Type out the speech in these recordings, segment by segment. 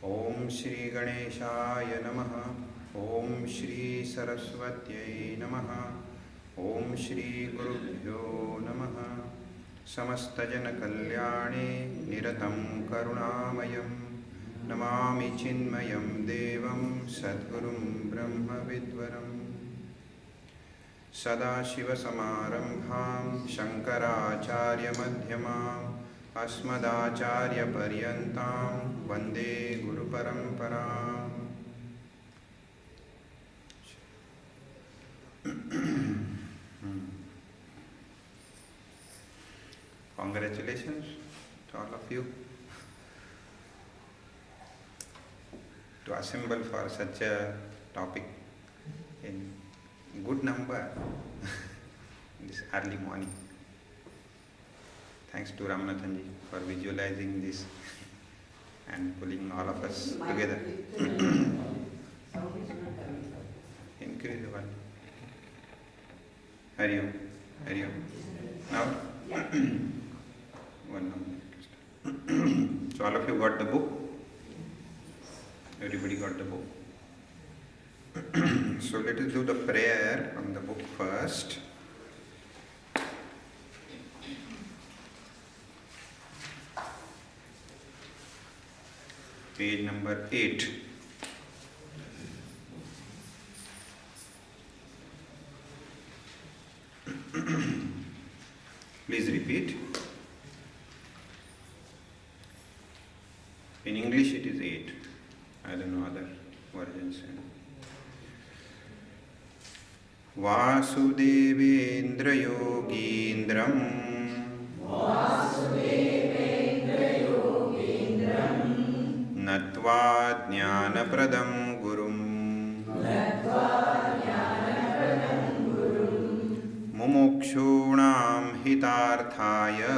Om Shri Ganeshaya Namaha. Om Shri Saraswatyai Namaha. Om Shri Gurubhyo Namaha. Samastajana Kalyane Niratam Karunamayam Namami Chinmayam Devam Sadgurum Brahma Vidvaram Sadashiva Samarambham Shankaracharya Madhyamam Asmadacharya Paryantam Vande Guru Paramparam. Congratulations to all of you to assemble for such a topic in good number this early morning. Thanks to Ramanathanji for visualizing this and pulling all of us together. Increase the volume. Hari Om. Hari Om. Now, one more. So all of you got the book? Everybody got the book? So let us do the prayer from the book first. Page number 8. Please repeat. In English it is 8. I don't know other versions. Vasudevendra Yogindram Natva Jnanapradam Gurum Mumukshunam Hitarthaya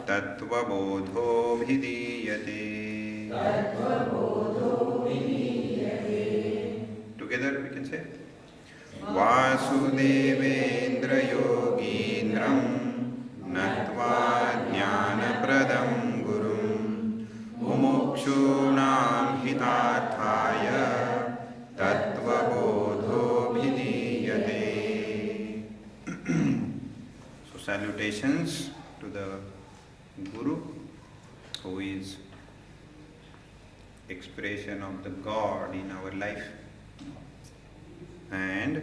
Tattvabodho Bhidiyate. Together we can say Vasudevendra Yogindram Natva Jnanapradam Gurum Mumukshunam Hitarthaya Tattvabodho Bhidiyate. So salutations to the Guru, who is expression of the God in our life, and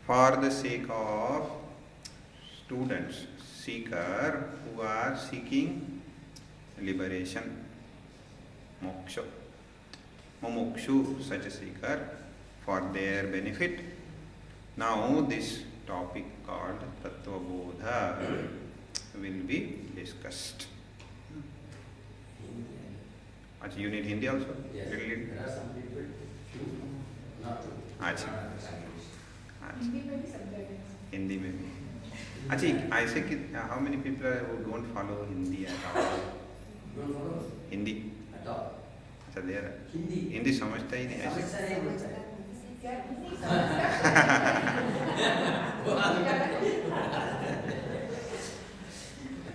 for the sake of students, seeker who are seeking liberation, moksha, mumukshu, such a seeker, for their benefit. Now this topic called Tattvabodha will be discussed. Achha, you need Hindi also? Yes. There are some people who not to. Achha. Hindi में भी subtitles. Hindi में भी. अच्छा ऐसे कि how many people are who don't follow Hindi at all? Don't follow? Hindi. At all. अच्छा दे रहा Hindi. Hindi समझता ही नहीं ऐसे. समझता नहीं बोलता.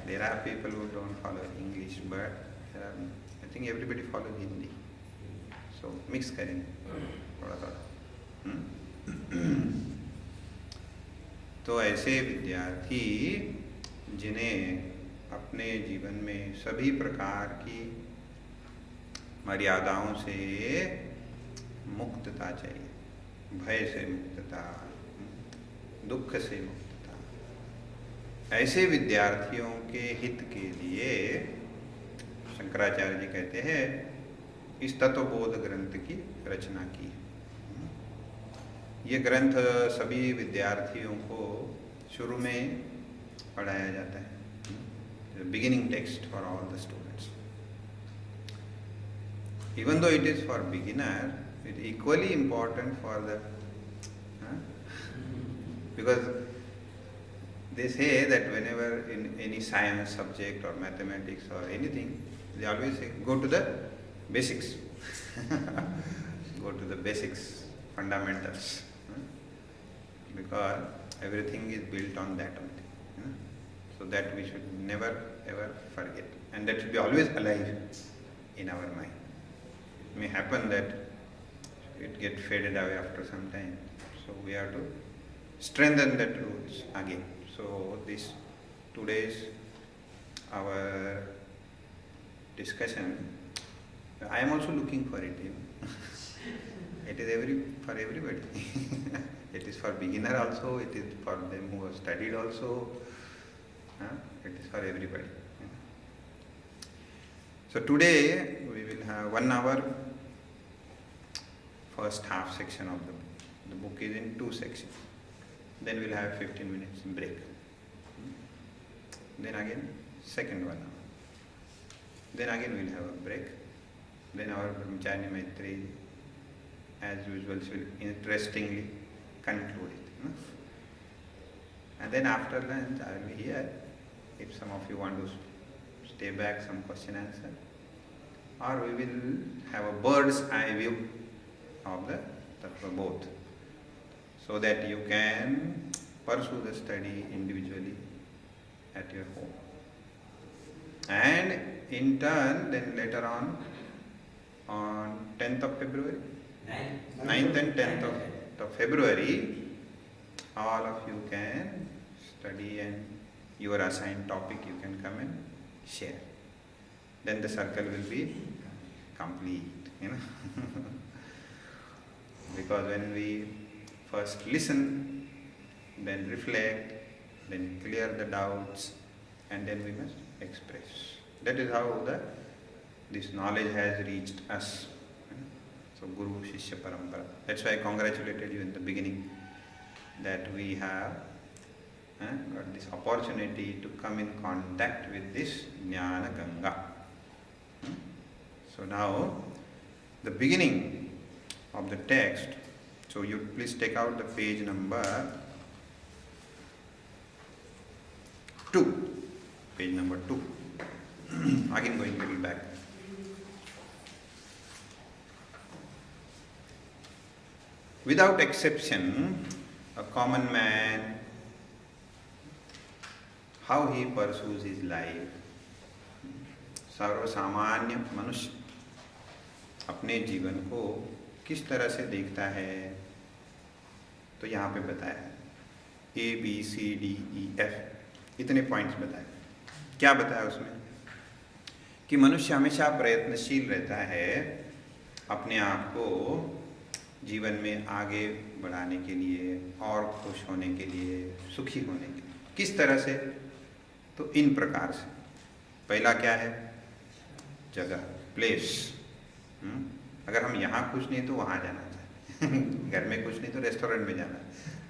There are people who don't follow English, but I think everybody follows Hindi. So mix करें थोड़ा थोड़ा. तो ऐसे विद्यार्थी जिन्हें अपने जीवन में सभी प्रकार की मर्यादाओं से मुक्तता चाहिए, भय से मुक्तता, दुख से मुक्तता, ऐसे विद्यार्थियों के हित के लिए शंकराचार्य जी कहते हैं इस तत्वबोध ग्रंथ की रचना की। ये ग्रंथ सभी विद्यार्थियों को शुरू में पढ़ाया जाता है, beginning text for all the students. Even though it is for beginner, it is equally important for the because they say that whenever in any science subject or mathematics or anything, they always say go to the basics. Go to the basics, fundamentals, because everything is built on that only. So that we should never ever forget. And that should be always alive in our mind. It may happen that it get faded away after some time. So we have to strengthen that roots again. So this today's our discussion, I am also looking for it. It is for everybody. It is for beginner also. It is for them who have studied also. It is for everybody. So today we will have 1 hour. First half section of the book. The book is in 2 sections. Then we'll have 15 minutes break. Then again second 1 hour. Then again we'll have a break. Then our Brahmachari Maitri, as usual, will interestingly conclude it. And then after lunch I will be here. If some of you want to stay back, some question answer. Or we will have a bird's eye view of the Tattvabodha, so that you can pursue the study individually at your home. And in turn, then later on 10th of February, 9th and 10th of February, all of you can study and your assigned topic you can come and share. Then the circle will be complete, Because when we first listen, then reflect, then clear the doubts, and then we must express. That is how this knowledge has reached us. So Guru Shishya Parampara. That's why I congratulated you in the beginning that we have got this opportunity to come in contact with this Jnana Ganga. So now the beginning of the text, so you please take out the page number 2. Page number 2. Again going a little back. Without exception, a common man, how he pursues his life. सर्वसामान्य मनुष्य अपने जीवन को किस तरह से देखता है, तो यहाँ पे बताया है ABCDEF, इतने पॉइंट्स बताए. क्या बताया उसमें कि मनुष्य हमेशा प्रयत्नशील रहता है अपने आप को जीवन में आगे बढ़ाने के लिए और खुश होने के लिए, सुखी होने के लिए. किस तरह से, तो इन प्रकार से. पहला क्या है, जगह, प्लेस. अगर हम यहाँ खुश नहीं तो वहाँ जाना चाहिए. घर में खुश नहीं तो रेस्टोरेंट में जाना,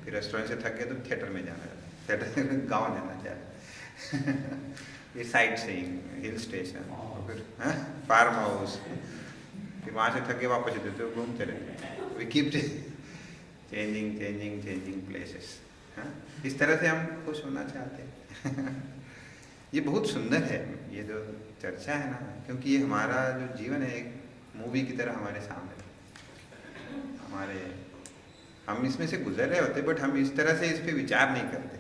फिर रेस्टोरेंट से थक गए तो थिएटर में जाना, थिएटर से गाँव जाना चाहिए. ये साइट सीइंग, हिल स्टेशन, फिर फार्म हाउस, फिर वहाँ से थक के वापस आते तो घूमते रहते. We keep changing places. इस तरह से हम खुश होना चाहते हैं. ये बहुत सुंदर है ये जो चर्चा है ना, क्योंकि ये हमारा जो जीवन है एक मूवी की तरह हमारे सामने. हम इसमें से गुजर रहे होते, बट हम इस तरह से इस पे विचार नहीं करते.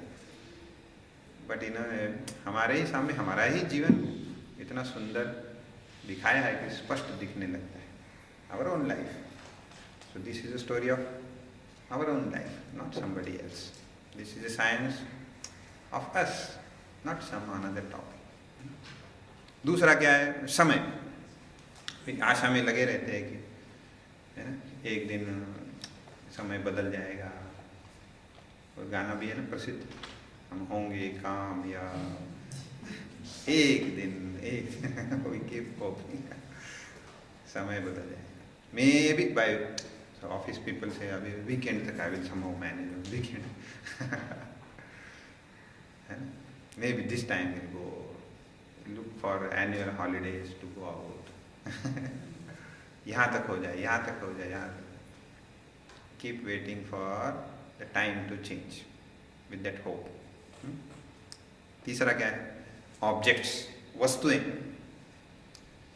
बट इन्होंने हमारे ही सामने हमारा ही जीवन इतना सुंदर दिखाया है कि स्पष्ट दिखने लगता है. Our own life. So this is a story of our own life, not somebody else. This is a science of us, not some another topic. दूसरा क्या है, समय. आशा में लगे रहते हैं कि है ना, एक दिन समय बदल जाएगा. और गाना भी है ना प्रसिद्ध, हम होंगे कामयाब एक दिन. वी कीप होपिंग समय बदल जाएगा. Maybe by office people से अभी वीकेंड तक I will somehow manage weekend. है ना, maybe this time will go look for annual holidays to go out. यहाँ तक हो जाए, यहाँ तक हो जाए, यहाँ तक. Keep waiting for the time to change with that hope. तीसरा क्या है, ऑब्जेक्ट्स, वस्तुएं,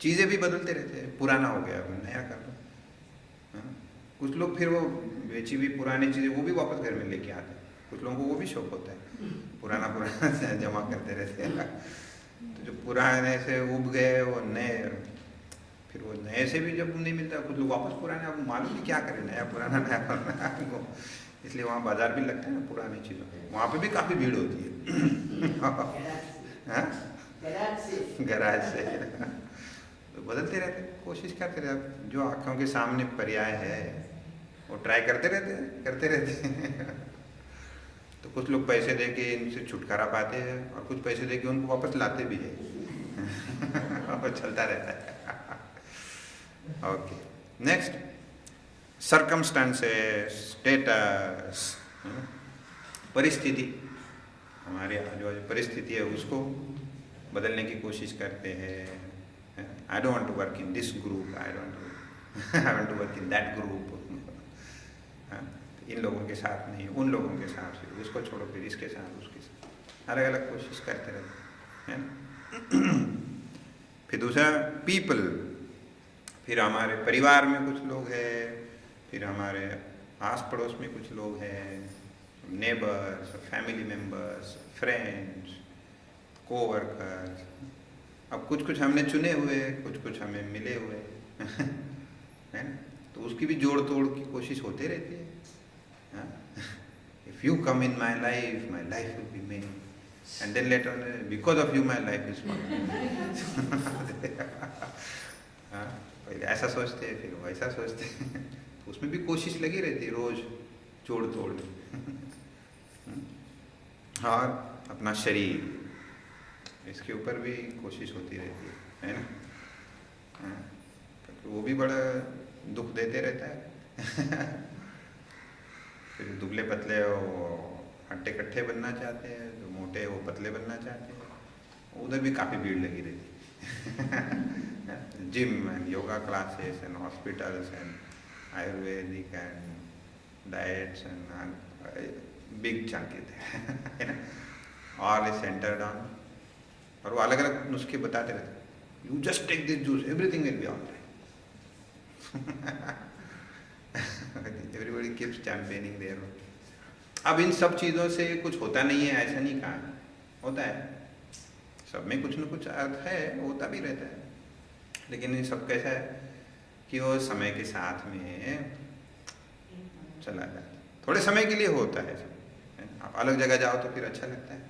चीज़ें भी बदलते रहते हैं. पुराना हो गया, नया कर लो. कुछ लोग फिर वो बेची हुई पुरानी चीज़ें वो भी वापस घर में लेके आते हैं. कुछ लोगों को वो भी शौक होता है, पुराना जमा करते रहते हैं. तो जो पुराने से उब गए वो नए, फिर वो नए से भी जब नहीं मिलता, कुछ लोग वापस पुराने, अब मालूम नहीं क्या करें, नया पुराना नया पुराना। इसलिए वहाँ बाजार भी लगता है ना पुरानी चीज़ों, वहाँ पे भी काफ़ी भीड़ होती है। हाँ? गैराज से तो बदलते रहते, कोशिश करते रहते, जो आँखों के सामने पर्याय है वो ट्राई करते रहते। तो कुछ लोग पैसे दे के इनसे छुटकारा पाते हैं और कुछ पैसे दे के उनको वापस लाते भी है। और चलता रहता है। ओके, नेक्स्ट, सर्कमस्टांसेस, स्टेटस, परिस्थिति, हमारे जो परिस्थिति है उसको बदलने की कोशिश करते हैं। I don't want to work in this group, I want to work in that group. इन लोगों के साथ नहीं, उन लोगों के साथ, फिर उसको छोड़ो, फिर इसके साथ, उसके साथ, अलग अलग कोशिश करते रहते हैं। फिर दूसरा पीपल, फिर हमारे परिवार में कुछ लोग हैं, फिर हमारे आस पड़ोस में कुछ लोग हैं, neighbours, family members, friends, coworkers. अब कुछ कुछ हमने चुने हुए, कुछ कुछ हमें मिले हुए है ना, तो उसकी भी जोड़ तोड़ की कोशिश होते रहती है। If you come in my life will be made, and then later on, because of you my life is full। पहले ऐसा सोचते हैं, फिर वैसा सोचते हैं, तो उसमें भी कोशिश लगी रहती है रोज जोड़ तोड़। और अपना शरीर, इसके ऊपर भी कोशिश होती रहती है ना, तो वो भी बड़ा दुख देते रहता है। फिर दुबले पतले वो हट्टे कट्ठे बनना चाहते हैं, जो मोटे वो पतले बनना चाहते हैं, उधर भी काफ़ी भीड़ लगी रहती है। Gym and yoga classes and hospitals and Ayurvedic and diets and big chunk है ना, ऑल इज सेंटर्ड ऑन, और वो अलग अलग नुस्खे बताते रहते, you just take this juice, everything will be alright. Everybody keeps championing their own। अब इन सब चीज़ों से कुछ होता नहीं है ऐसा नहीं कहा, होता है, सब में कुछ न कुछ अर्थ है, होता भी रहता है, लेकिन ये सब कैसा है कि वो समय के साथ में चला जाता है, थोड़े समय के लिए होता है सब। आप अलग जगह जाओ तो फिर अच्छा लगता है।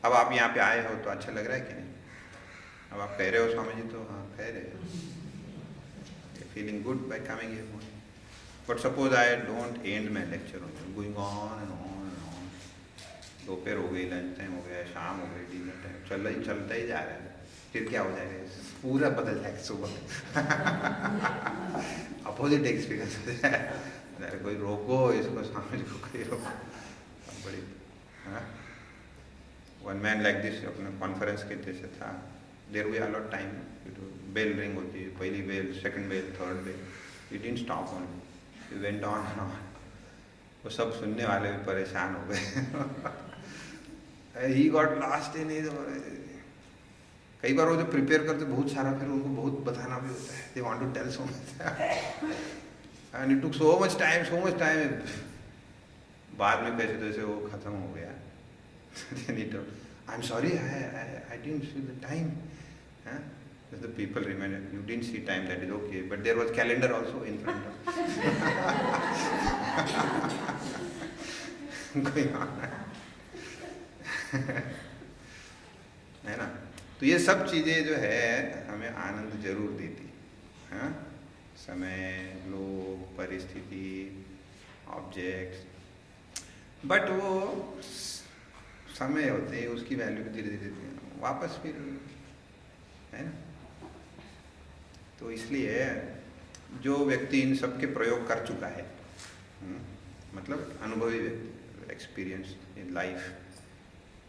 अब आप यहाँ पे आए हो तो अच्छा लग रहा है कि नहीं? अब आप कह रहे हो स्वामी जी, तो हाँ कह रहे हो, feeling good by coming here more। But suppose I don't end my lecture on going on and on and on, दोपहर हो गई, लंच टाइम हो गया, शाम हो गई, डिनर टाइम, चलता ही जा रहा है, फिर क्या हो जाएगा, पूरा बदल जाएगा सुबह। अपोजिट एक्सपीरियंस हो जाए, कोई रोको इसको, स्वामी को कोई रोको, बड़ी। वन मैन लाइक दिस अपने कॉन्फ्रेंस के जैसे था, there we allot time, bell ring होती है, पहली bell, second bell, third bell, it didn't stop on, it went on and on. वो सब सुनने वाले भी परेशान हो गए। He got lost in his, कई बार वो जो प्रिपेयर करते बहुत सारा, फिर उनको बहुत बताना भी होता है, they want to tell so much and it took so much time, बाद में कैसे तैसे वो खत्म हो गया। I am sorry, I didn't see the time. The people reminded, you didn't see time, that is okay, but there was calendar also in front of going on, है ना। तो ये सब चीज़ें जो है हमें आनंद जरूर देती है, समय, लोग, परिस्थिति, ऑब्जेक्ट्स, बट वो समय होते हैं, उसकी वैल्यू भी धीरे धीरे वापस फिर, है ना। तो इसलिए जो व्यक्ति इन सब के प्रयोग कर चुका है, मतलब अनुभवी व्यक्ति, experience in life,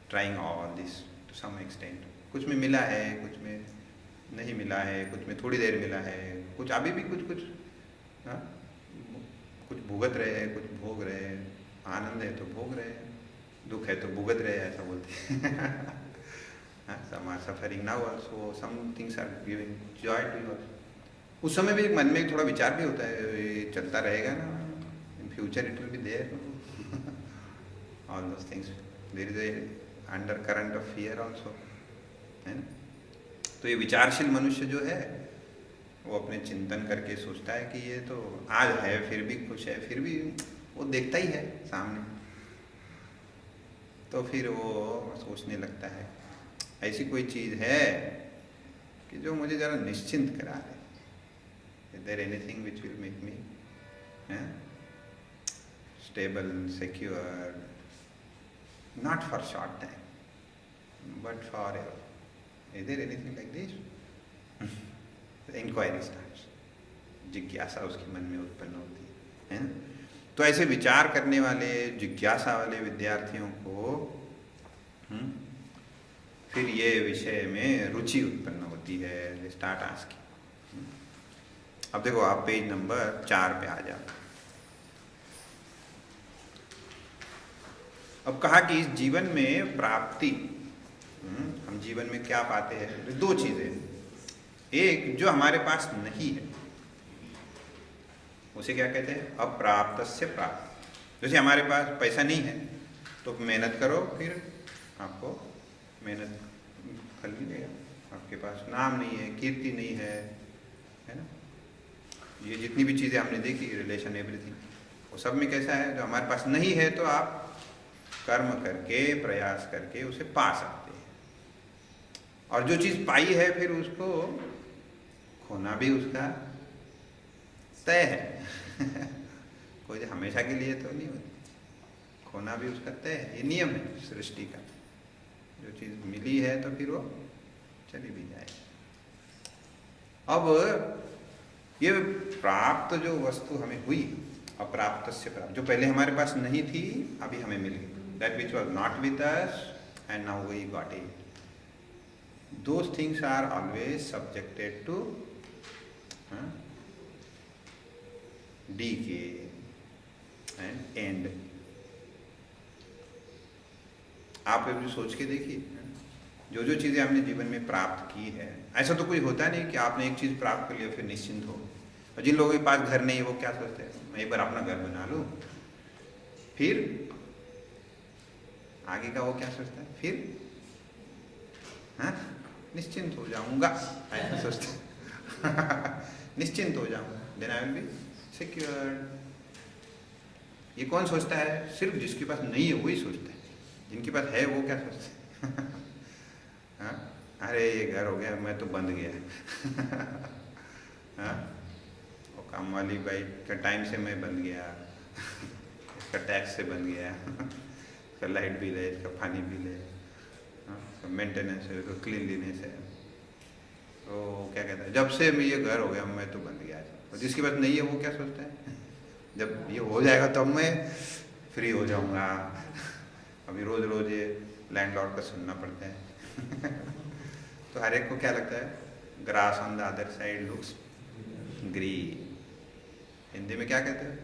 trying all this to some extent, कुछ में मिला है, कुछ में नहीं मिला है, कुछ में थोड़ी देर मिला है, कुछ अभी भी कुछ भुगत रहे हैं, कुछ भोग रहे हैं, आनंद है तो भोग रहे हैं, दुख है तो भुगत रहे हैं, ऐसा बोलते हैं। Some are suffering now also, some things are giving joy to you। उस समय भी मन में थोड़ा विचार भी होता है, ये चलता रहेगा ना, in future it will be there, all those things, there is a undercurrent of fear also, है तो ये विचारशील मनुष्य जो है वो अपने चिंतन करके सोचता है कि ये तो आज है फिर भी खुश है, फिर भी वो देखता ही है सामने, तो फिर वो सोचने लगता है ऐसी कोई चीज़ है कि जो मुझे ज़रा निश्चिंत करा दे. Is there anything which will make me stable, secure, not for short time, but forever. Is there anything like this? The inquiry starts. जिज्ञासा उसके मन में उत्पन्न होती है ना? तो ऐसे विचार करने वाले, जिज्ञासा वाले विद्यार्थियों को फिर ये विषय में रुचि उत्पन्न होती है. Start asking. अब देखो आप पेज नंबर 4 पे आ जाओ. अब कहा कि इस जीवन में प्राप्ति, हम जीवन में क्या पाते हैं? 2 चीजें. एक जो हमारे पास नहीं है उसे क्या कहते हैं? अप्राप्तस्य प्राप्त. जैसे हमारे पास पैसा नहीं है तो मेहनत करो, फिर आपको मेहनत फल मिलेगा. आपके पास नाम नहीं है, कीर्ति नहीं है ना? ये जितनी भी चीजें हमने देखी, रिलेशन, एवरीथिंग, वो सब में कैसा है? जो हमारे पास नहीं है तो आप कर्म करके, प्रयास करके उसे पा सकते हैं. और जो चीज पाई है फिर उसको खोना भी उसका तय है. कोई हमेशा के लिए तो नहीं होती, खोना भी उसका तय है. ये नियम है सृष्टि का. जो चीज मिली है तो फिर वो चली भी जाए. अब ये प्राप्त जो वस्तु हमें हुई, अप्राप्त से प्राप्त, जो पहले हमारे पास नहीं थी अभी हमें मिल गई. That which was not with us and now we got it. Those things are always subjected to decay and end. आप अभी सोच के देखिए, जो जो चीज़ें हमने जीवन में प्राप्त की है, ऐसा तो कोई होता नहीं कि आपने एक चीज़ प्राप्त कर लिया फिर निश्चिंत हो. और जिन लोगों के पास घर नहीं है वो क्या सोचते हैं? मैं एक बार अपना घर बना लूँ, फिर आगे का वो क्या सोचता है? फिर निश्चिंत हो जाऊंगा, ऐसा सोचता है. निश्चिंत हो जाऊंगा, then I will be secured. ये कौन सोचता है? सिर्फ जिसके पास नहीं है वही सोचता है. जिनके पास है वो क्या सोचते हैं? अरे ये घर हो गया, मैं तो बंद गया. वो काम वाली बाई का टाइम से मैं बंद गया, इसका टैक्स से बंद गया, इसका लाइट बिल है, इसका पानी बिल है, इसका मेंटेनेंस है, इसका क्लीनलीनेस है. तो क्या कहता है? जब से ये घर हो गया मैं तो बंद गया. और जिसके पास नहीं है वो क्या सोचता है? जब ये हो जाएगा तब मैं फ्री हो जाऊंगा. अभी रोज रोज ये लैंडलॉर्ड का सुनना पड़ता है. तो हर एक को क्या लगता है? Grass on the other side looks green. Hindi में क्या कहते हैं?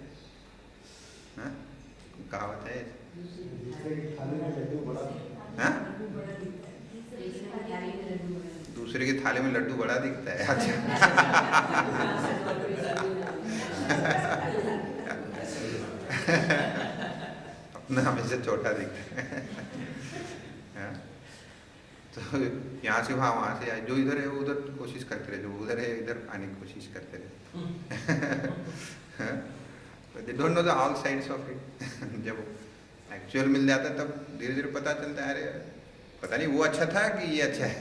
कहावत है. दूसरे की थाली में लड्डू बड़ा दिखता है. अच्छा. अपना हमेशा छोटा दिखता है. तो यहाँ से वहाँ से आए, जो इधर है वो उधर कोशिश करते रहे, जो उधर है इधर आने की कोशिश करते रहे. They don't know the all sides of it. जब एक्चुअल मिल जाता है तब धीरे धीरे पता चलता है, अरे पता नहीं वो अच्छा था कि ये अच्छा है.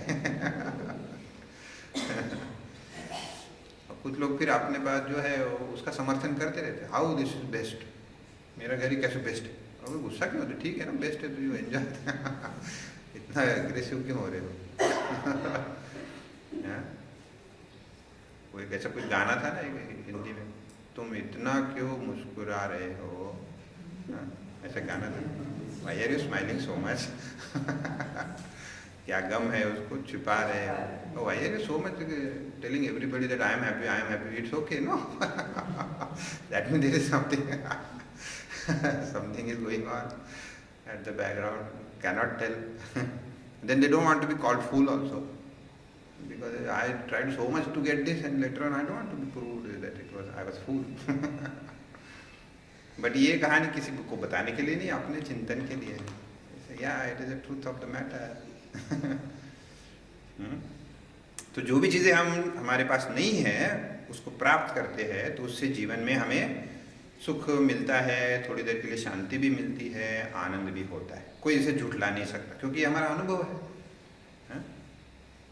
और कुछ लोग फिर अपने पास जो है उसका समर्थन करते रहते, हाउ दिस इज बेस्ट, मेरा घर ही कैसे बेस्ट है. और गुस्सा क्यों होते? ठीक है ना, बेस्ट है तो यू एंजॉय. इतना एग्रेसिव क्यों हो रहे हो? कोई ऐसा कुछ गाना था ना हिंदी में, तुम इतना क्यों मुस्कुरा रहे हो, ऐसा गाना था. Why are you smiling so much? क्या गम है उसको छुपा रहे हो? Oh, why are you so much telling everybody that I am happy, I am happy? It's okay, no? That means there is something, something is going on at the background. Cannot tell. Then they don't want to be called fool also, because I tried so much to get this, and later on I don't want to be proved that I was fool. But ये कहानी किसी को बताने के लिए नहीं, अपने चिंतन के लिए है. Yeah, it is the truth of the matter. तो जो भी चीज़ें हम हमारे पास नहीं है उसको प्राप्त करते हैं तो उससे जीवन में हमें सुख मिलता है, थोड़ी देर के लिए शांति भी मिलती है, आनंद भी होता है। कोई इसे झुठला नहीं सकता क्योंकि ये हमारा अनुभव है?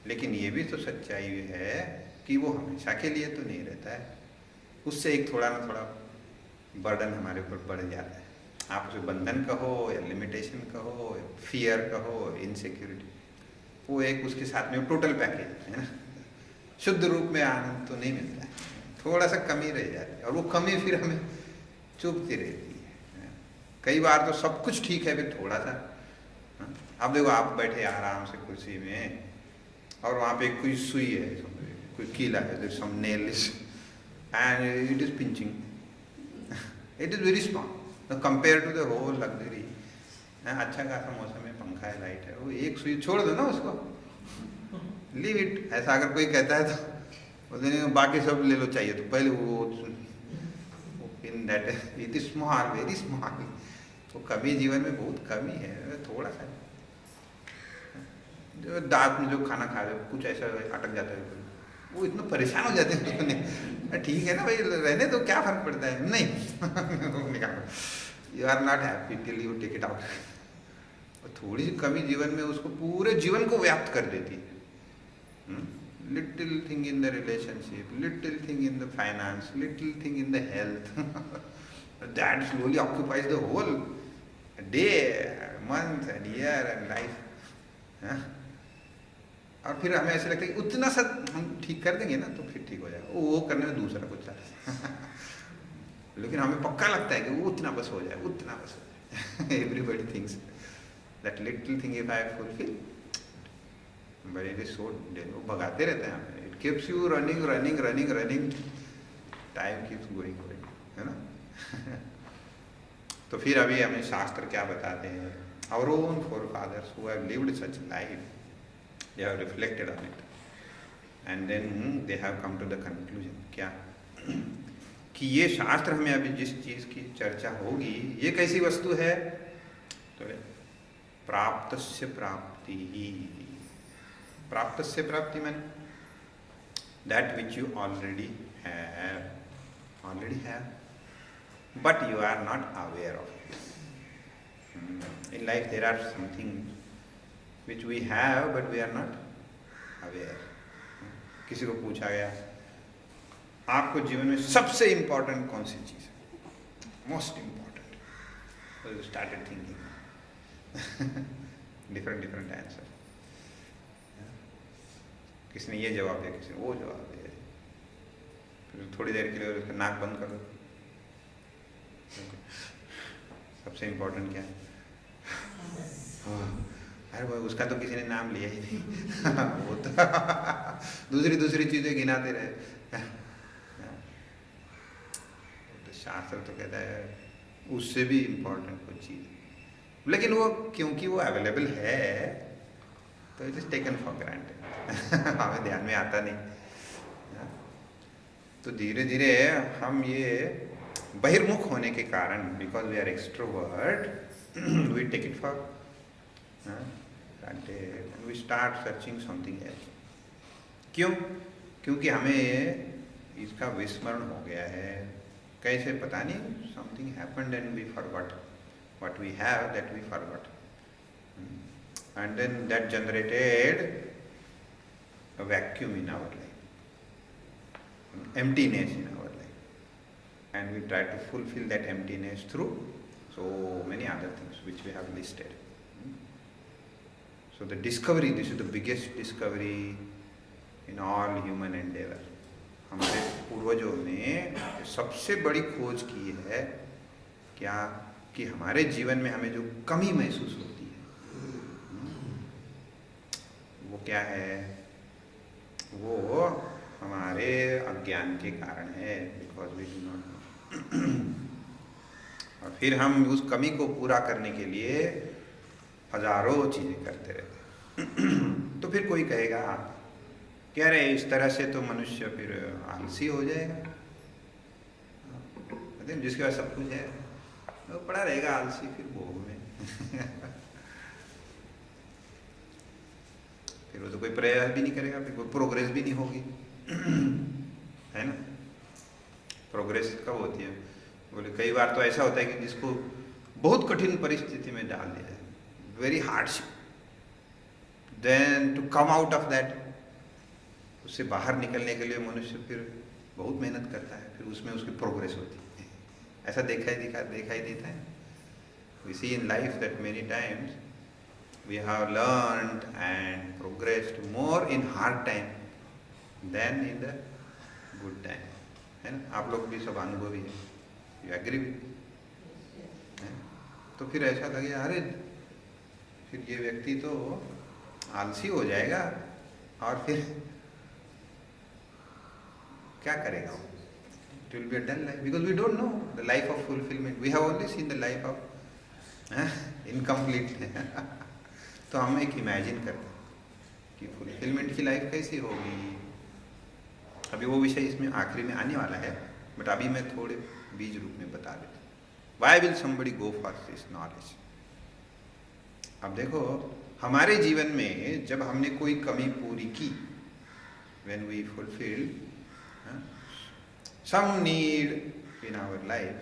लेकिन ये भी तो सच्चाई है कि वो हमेशा के लिए तो नहीं रहता है, उससे एक थोड़ा ना थोड़ा बर्डन हमारे ऊपर बढ़ जाता है। आप उसे बंधन कहो या लिमिटेशन कहो, फियर कहो, इनसिक्योरिटी, वो एक उसके साथ में टोटल पैकेज है ना। शुद्ध रूप में आनंद तो नहीं मिलता है, थोड़ा सा कमी रह जाती है और वो कमी फिर हमें चुभती रहती है। कई बार तो सब कुछ ठीक है, फिर थोड़ा सा अब देखो आप बैठे आराम से कुर्सी में और वहाँ पे कोई सुई है, कोई कीला है, some nail and it is pinching, it is very small compare to the whole luxury. अच्छा खासा मौसम है, पंखा है, लाइट है, वो एक सुई छोड़ दो ना उसको, लीव इट। ऐसा अगर कोई कहता है तो बाकी सब ले लो चाहिए तो पहले वो in that it is small, very small. तो कमी जीवन में बहुत कमी है, थोड़ा सा जो दांत में जो खाना खा रहे कुछ ऐसा अटक जाता है, वो इतना परेशान हो जाते हैं। ठीक है ना भाई, रहने तो क्या फर्क पड़ता है, नहीं you are not happy till you take it out. थोड़ी सी कमी जीवन में उसको पूरे जीवन को व्याप्त कर देती है। Little thing in the relationship, little thing in the finance, little thing in the health, that slowly occupies the whole day, month and year and life. और फिर हमें ऐसे लगता है कि उतना सा हम ठीक कर देंगे ना तो फिर ठीक हो जाएगा, वो करने में दूसरा कुछ चाहता लेकिन हमें पक्का लगता है कि वो उतना बस हो जाए, उतना बस हो जाए। Everybody thinks that little thing if I fulfil, but it is so, वो भगाते रहते हैं हमें, it keeps you running running running running, time keeps going going, है ना। तो फिर अभी हमें शास्त्र क्या बताते हैं, our own forefathers who have lived such life, they have reflected on it and then they have come to the conclusion क्या कि ये शास्त्र हमें अभी जिस चीज की चर्चा होगी ये कैसी वस्तु है, तो प्राप्तस्य प्राप्ति ही। प्राप्तस्य प्राप्ति माने that which you already have but you are not aware of it. In life there are something which we have but we are not aware। किसी को पूछा गया आपको जीवन में सबसे इंपॉर्टेंट कौन सी चीज है, most important, so you started thinking different answer. किसी ने ये जवाब दिया, किसी ने वो जवाब दिया, फिर थोड़ी देर के लिए उसका नाक बंद कर दो। सबसे इंपॉर्टेंट क्या है? अरे भाई उसका तो किसी ने नाम लिया ही नहीं। वो तो दूसरी चीजें गिनाते रहे। तो शास्त्र तो कहता है उससे भी इम्पोर्टेंट कोई चीज, लेकिन वो क्योंकि वो अवेलेबल है तो it is taken for granted. हमें ध्यान में आता नहीं। तो धीरे धीरे हम ये बहिर्मुख होने के कारण, because we are extrovert, we take it for granted and we start searching something else। क्यों? क्योंकि हमें इसका विस्मरण हो गया है। कैसे पता नहीं, something happened and we forgot what we have, that we forgot and then that generated a vacuum in our life, emptiness in our life, and we try to fulfill that emptiness through so many other things which we have listed। So the discovery, this is the biggest discovery in all human endeavor। हमारे पूर्वजों ने सबसे बड़ी खोज की है क्या, कि हमारे जीवन में हमें जो कमी महसूस होती है वो क्या है, वो हमारे अज्ञान के कारण है, because we do not know. और फिर हम उस कमी को पूरा करने के लिए हजारों चीजें करते रहते। तो फिर कोई कहेगा कि अरे इस तरह से तो मनुष्य फिर आलसी हो जाएगा, जिसके पास सब कुछ है वो पड़ा रहेगा आलसी फिर भोग में। फिर वो तो कोई प्रयास भी नहीं करेगा, फिर कोई प्रोग्रेस भी नहीं होगी। है ना? प्रोग्रेस कब होती है? बोले कई बार तो ऐसा होता है कि जिसको बहुत कठिन परिस्थिति में डाल दिया है, very hardship, then to come out of that, उससे बाहर निकलने के लिए मनुष्य फिर बहुत मेहनत करता है, फिर उसमें उसकी प्रोग्रेस होती है। ऐसा दिखाई देता है। We see in life that many times we have learned and progressed more in hard time than in the good time. है ना? आप लोग भी सब अनुभवी है, यू एग्री विथ? तो फिर ऐसा लगे अरे फिर ये व्यक्ति तो आलसी हो जाएगा और फिर क्या करेगा वो? It will be a dull life because we don't know the life of fulfillment. We have only seen the life of incomplete. तो हम एक इमेजिन करते हैं कि फुलफिलमेंट की लाइफ कैसी होगी। अभी वो विषय इसमें आखिरी में आने वाला है, बट अभी मैं थोड़े बीज रूप में बता देता हूँ। Why will somebody go for this knowledge? अब देखो, हमारे जीवन में जब हमने कोई कमी पूरी की, when we fulfill some need in our life,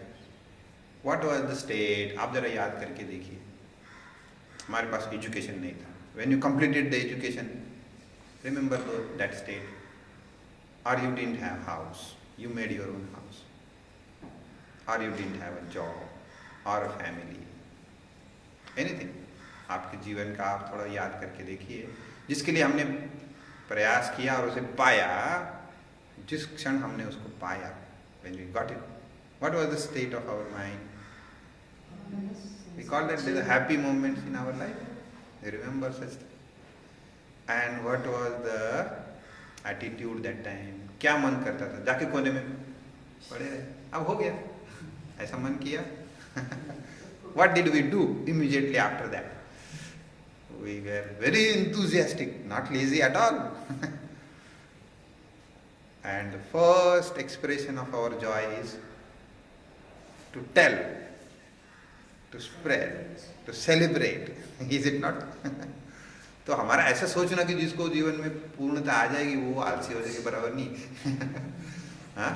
what was the state? आप जरा याद करके देखिए। हमारे पास एजुकेशन नहीं था, when you completed the education, remember that state, और you didn't have house, you made your own house, और you didn't have a job और अ फैमिली, एनीथिंग। आपके जीवन का आप थोड़ा याद करके देखिए, जिसके लिए हमने प्रयास किया और उसे पाया। जिस क्षण हमने उसको पाया, when we got it, what was the state of our mind? We call that the happy moments in our life. You remember such things? And what was the attitude that time? क्या मन करता था? जाके कोने में पड़े रहे, अब हो गया, ऐसा मन किया। What did we do immediately after that? We were very enthusiastic, not lazy at all. And the first expression of our joy is to tell, to spread, to celebrate. Is it not? तो हमारा ऐसा सोचना कि जिसको जीवन में पूर्णता आ जाएगी वो आलसी हो जाएगी, बराबर नहीं। हाँ,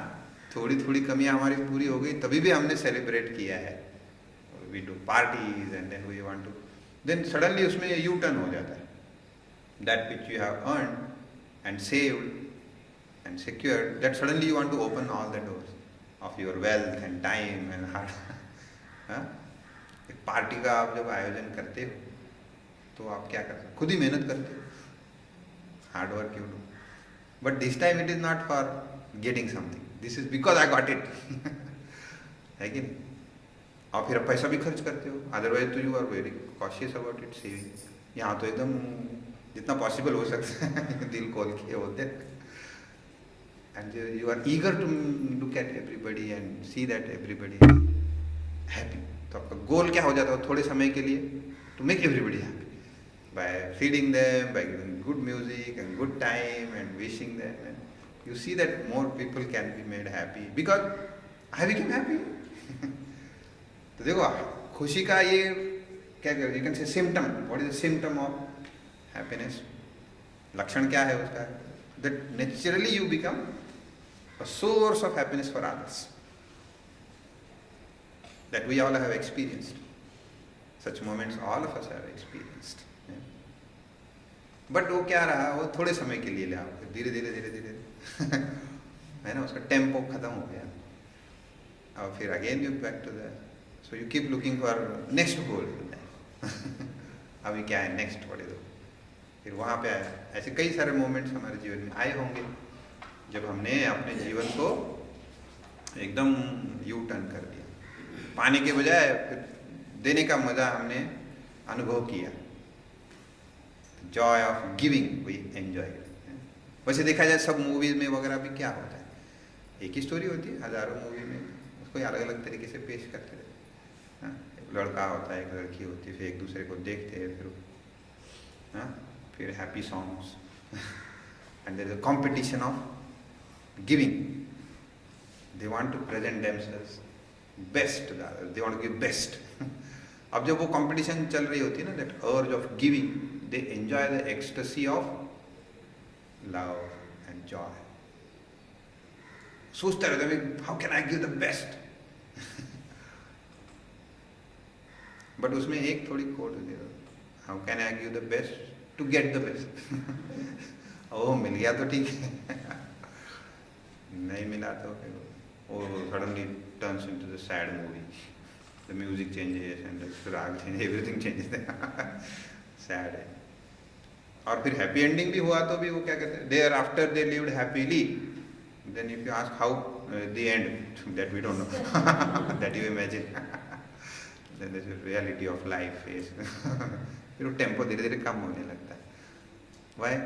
थोड़ी थोड़ी कमियां हमारी पूरी हो गई, तभी भी हमने सेलिब्रेट किया है। We do parties and then we want to, then suddenly उसमें ये U-turn हो जाता है। That which you have earned and saved and secured, that suddenly you want to open all the doors of your wealth and time and heart. हाँ? एक party का आप जब आयोजन करते हो तो आप क्या करते हो? खुद ही मेहनत करते हो, hard work you do, but this time it is not for getting something, this is because I got it. है कि नहीं? और फिर आप पैसा भी खर्च करते हो, अदरवाइज तो you are very cautious about it saving. यहाँ तो एकदम जितना पॉसिबल हो सकता है दिल खोल के होते हैं। And you are eager to look at everybody and see that everybody is happy. तो आपका गोल क्या हो जाता है थोड़े समय के लिए? To make everybody happy by feeding them, by giving good music and good time and wishing them, and you see that more people can be made happy because I became happy. तो देखो, खुशी का ये क्या कहते हैं? You can say symptom. What is the symptom of happiness? लक्षण क्या है उसका? That naturally you become a source of happiness for others, that we all have experienced. Such moments all of us have experienced. But वो क्या रहा, वो थोड़े समय के लिए ले आओ, फिर धीरे धीरे है ना, उसका टेम्पो खत्म हो गया, और फिर again you back to the, so you keep looking for next goal. अभी क्या है नेक्स्ट, व्हाट इज इट? फिर वहाँ पे आया। ऐसे कई सारे मोमेंट्स हमारे जीवन में आए होंगे जब हमने अपने जीवन को एकदम यू टर्न कर दिया, पाने के बजाय फिर देने का मजा हमने अनुभव किया। Joy of giving we enjoy. वैसे देखा जाए सब मूवीज में वगैरह भी क्या होता है, एक ही स्टोरी होती है, हजारों मूवी में उसको अलग अलग तरीके से पेश करते रहते हैं। एक लड़का होता है, एक लड़की होती है, फिर एक दूसरे को देखते हैं, फिर happy songs and there is a competition of giving. They want to present themselves best, they want to give best. अब जब वो कंपटीशन चल रही होती है ना, that urge of giving, they enjoy the ecstasy of love and joy. सोचता रहता है how can I give the best. But उसमें एक थोड़ी कोड होती है, how can I give the best to get the best. ओ मिल गया तो ठीक है, नहीं मिला तो फिर वो suddenly turns into the sad movie. The music changes and the raag change, everything changes. Sad है. और फिर हैप्पी एंडिंग भी हुआ तो भी वो क्या कहते हैं, there after they lived happily. Then if you ask how the end, that we don't know, that you imagine. Then this is reality of life is. फिर वो टेम्पो धीरे धीरे कम होने लगता है. Why?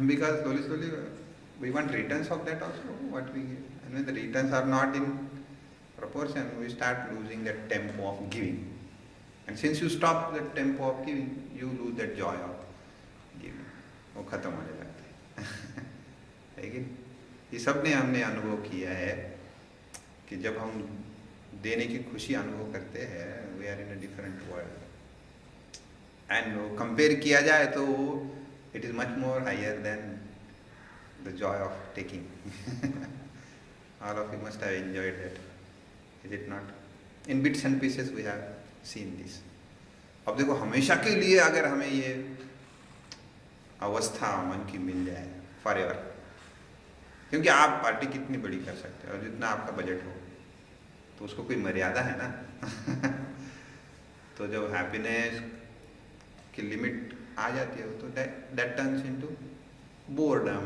Because slowly we want returns of that also, what we give. And when the returns are not in proportion, we start losing that tempo of giving. And since you stop that tempo of giving, you lose that joy of giving. वो खत्म होने लगता है. लेकिन ये सब ने हमने अनुभव किया है कि जब हम देने की खुशी अनुभव करते हैं, we are in a different world. And compare किया जाए तो it is much more higher than the joy of taking. All of you must have enjoyed that, is it not? In bits and pieces we have seen this. अब देखो, हमेशा के लिए अगर हमें ये अवस्था मन की मिल जाए फॉरएवर, क्योंकि आप पार्टी कितनी बड़ी कर सकते हो और जितना आपका बजट हो, तो उसको कोई मर्यादा है ना. तो जब हैप्पीनेस की लिमिट आ जाती है तो that turns into boredom,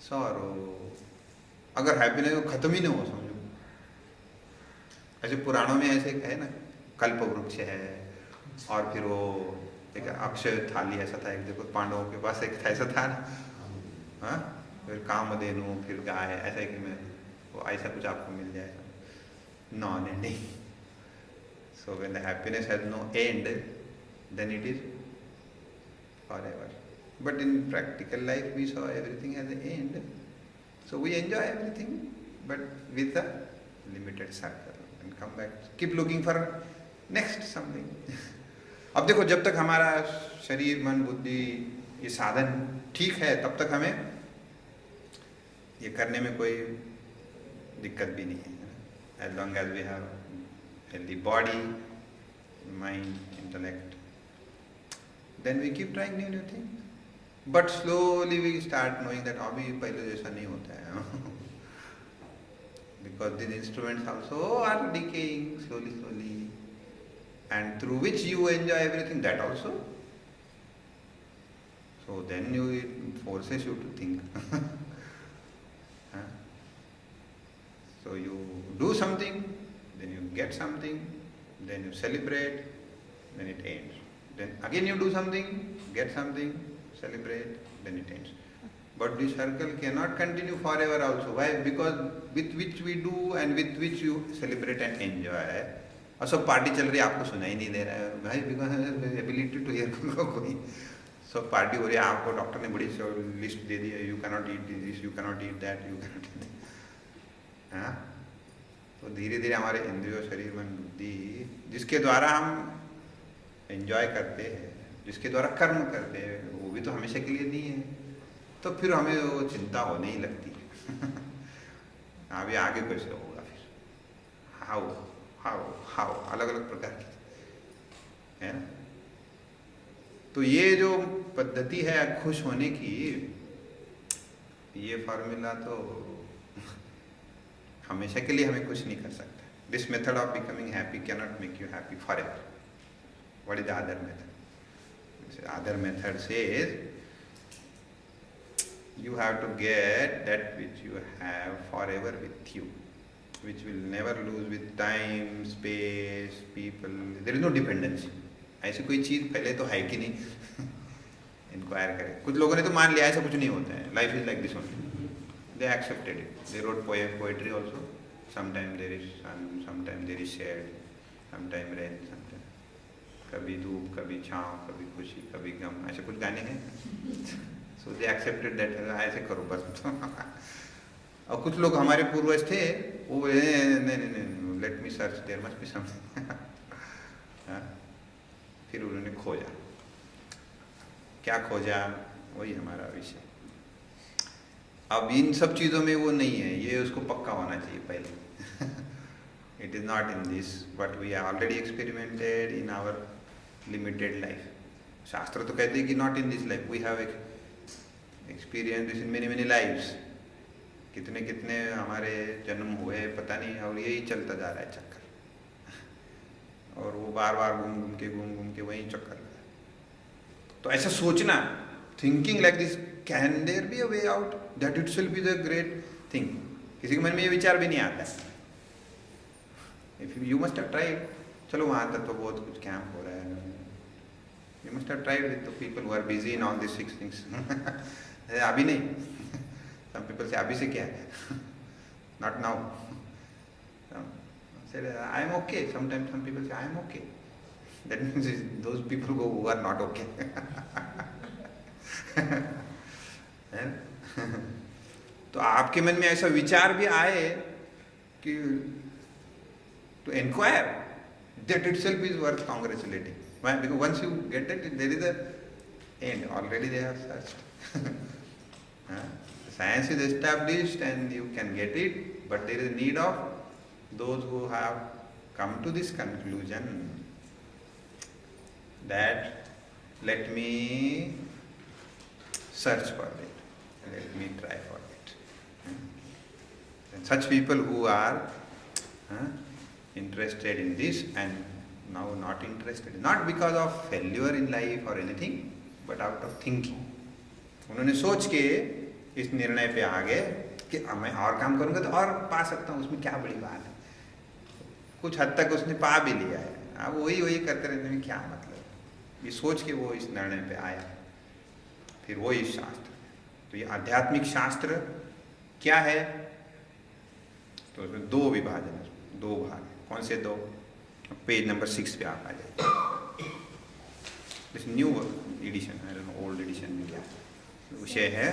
sorrow. अगर हैप्पीनेस खत्म ही नहीं हो, समझो ऐसे पुराणों में ऐसे है ना, कल्प वृक्ष है, और फिर वो एक अक्षय थाली ऐसा था, एक देखो पांडवों के पास एक ऐसा था ना, हाँ, फिर कामधेनु, फिर गाय, ऐसा कि मैं वो ऐसा कुछ आपको मिल जाएगा, non ending. So when the happiness has no end, then it is forever. But in practical life we saw everything has an end, so we enjoy everything but with a limited circle and come back, keep looking for next something. अब देखो, जब तक हमारा शरीर मन बुद्धि ये साधन ठीक है, तब तक हमें ये करने में कोई दिक्कत भी नहीं है. As long as we have healthy body, mind, intellect, then we keep trying new things. But slowly we start knowing that अभी पहले जैसा नहीं होता है. Because these instruments also are decaying slowly, and through which you enjoy everything, that also. So then it forces you to think. Huh? So you do something, then you get something, then you celebrate, then it ends. Then again you do something, get something, celebrate, then it ends. But this circle cannot continue forever also. Why? Because with which we do and with which you celebrate and enjoy. और सब party चल रही है, आपको सुनाई नहीं दे रहा है भाई, बिकॉज एबिलिटी टू हियर कोई. सब पार्टी हो रही है, आपको डॉक्टर ने बड़ी लिस्ट दे दी है, you cannot eat this, you cannot eat that, you cannot eat that. हाँ, तो धीरे धीरे हमारे इंद्रियों, शरीर, मन, बुद्धि, जिसके द्वारा हम एंजॉय करते हैं, जिसके द्वारा कर्म करते हैं, वो भी तो हमेशा के लिए नहीं है. तो फिर हमें वो चिंता होने ही लगती है. अभी आगे कैसे होगा, फिर हाउ हाउ हाउ अलग अलग प्रकार की है ना. तो ये जो पद्धति है खुश होने की, ये फॉर्मूला तो हमेशा के लिए हमें खुश नहीं कर सकता. This method of becoming happy cannot make you happy forever. What is the other method? The other method says you have to get that which you have forever with you, which will never lose with time, space, people. There is no dependency. ऐसी कोई चीज पहले तो है कि नहीं. Inquire करें. कुछ लोगों ने तो मान लिया ऐसा कुछ नहीं होता है. Life is like this only. They accepted it. They wrote poetry also. Sometimes there is sun, sometimes there is shade, sometimes rain, sometimes कभी धूप, कभी छाँव, कभी खुशी, कभी गम, ऐसे कुछ गाने हैं. सो दे एक्सेप्टेड दैट, ऐसे करो बस. और कुछ लोग हमारे पूर्वज थे, वो नहीं, let me search, there must be something. फिर उन्होंने खोजा. क्या खोजा, वही हमारा विषय. अब इन सब चीज़ों में वो नहीं है, ये उसको पक्का होना चाहिए पहले. It is not in this, but we are already experimented in our limited life. शास्त्र तो कहते हैं कि not in this life, we have experienced this in many many lives. कितने कितने हमारे जन्म हुए पता नहीं, और यही चलता जा रहा है चक्कर. और वो बार बार घूम घूम के वही चक्कर लगा. तो ऐसा सोचना, thinking like this, can there be a way out, that itself is a great thing. किसी के मन में ये विचार भी नहीं आता. If you must have tried. चलो वहाँ तक तो बहुत कुछ कैंप हो रहा है. You must have tried with the people who are busy in all this 6 things. अभी नहीं. सम पीपल से अभी से क्या है, not now. I am okay. Sometimes some people say I am okay. That means those people who are not okay. तो आपके मन में ऐसा विचार भी आए कि to inquire, that itself is worth congratulating. Why? Because once you get it, there is a end. Already they have searched. Science is established and you can get it, but there is a need of those who have come to this conclusion that let me search for it, let me try for it. And such people who are interested in this and now not interested, not because of failure in life or anything, but out of thinking. उन्होंने सोच के इस निर्णय पे आ गए कि मैं और काम करूँगा तो और पा सकता हूँ, उसमें क्या बड़ी बात है. कुछ हद तक उसने पा भी लिया है. अब वही करते रहने में क्या मतलब. ये सोच के वो इस निर्णय पे आया. फिर वो इस शास्त्र. तो ये आध्यात्मिक शास्त्र क्या है, तो उसमें 2 विभाजन, 2 भाग. कौन से 2? पेज नंबर 6 पे आप आ जाए. This new edition, I don't know old edition में क्या विषय है.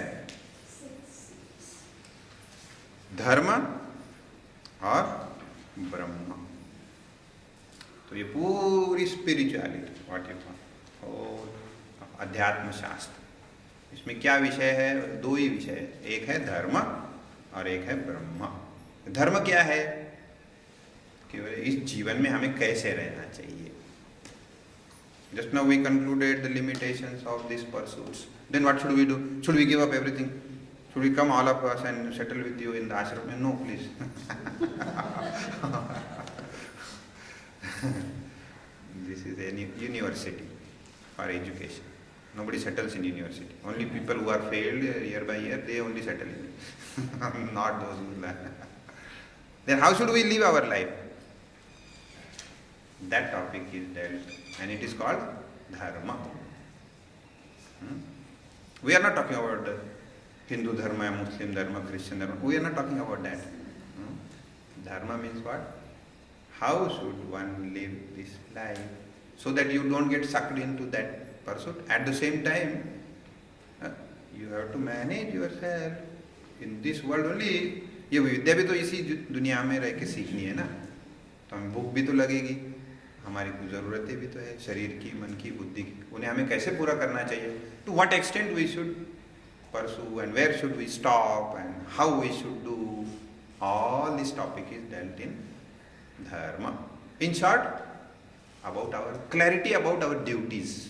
धर्म और ब्रह्म. तो ये पूरी स्पिरिचुअलिटी, व्हाट यू कॉल अध्यात्म शास्त्र, इसमें क्या विषय है? 2 ही विषय है. एक है धर्म और एक है ब्रह्म. धर्म क्या है? केवल इस जीवन में हमें कैसे रहना चाहिए. Just now we concluded the limitations of this pursuits. Then what should we do? Should we give up everything? Should we come all of us and settle with you in the ashram? No, please. This is a university for education. Nobody settles in university. Only people who are failed year by year, they only settle in it. Not those who learn. Then how should we live our life? That topic is dealt, and it is called dharma. We are not talking about the Hindu dharma, Muslim dharma, Christian dharma. We are not talking about that. Dharma means what? How should one live this life so that you don't get sucked into that pursuit. At the same time, you have to manage yourself in this world only. ये विद्या भी तो इसी दुनिया में रह के सीखनी है ना. तो हमें भूख भी तो लगेगी, हमारी कुछ ज़रूरतें भी तो है, शरीर की, मन की, बुद्धि की. उन्हें हमें कैसे पूरा करना चाहिए? To what extent we should pursue and where should we stop and how we should do, all this topic is dealt in dharma. In short, about our clarity about our duties,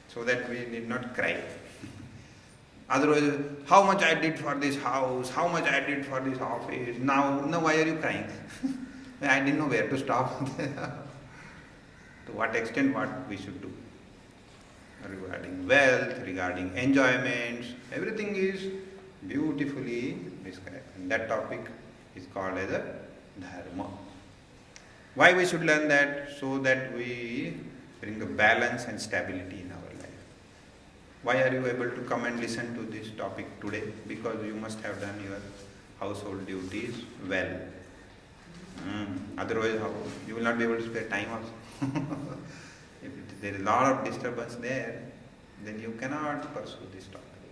so that we need not cry. Otherwise, how much I did for this house, how much I did for this office, now why are you crying? I didn't know where to stop. To what extent what we should do regarding wealth, regarding enjoyments, everything is beautifully described. And that topic is called as a dharma. Why we should learn that? So that we bring a balance and stability in our life. Why are you able to come and listen to this topic today? Because you must have done your household duties well. Otherwise, you will not be able to spare time also. If there is a lot of disturbance there, then you cannot pursue this topic.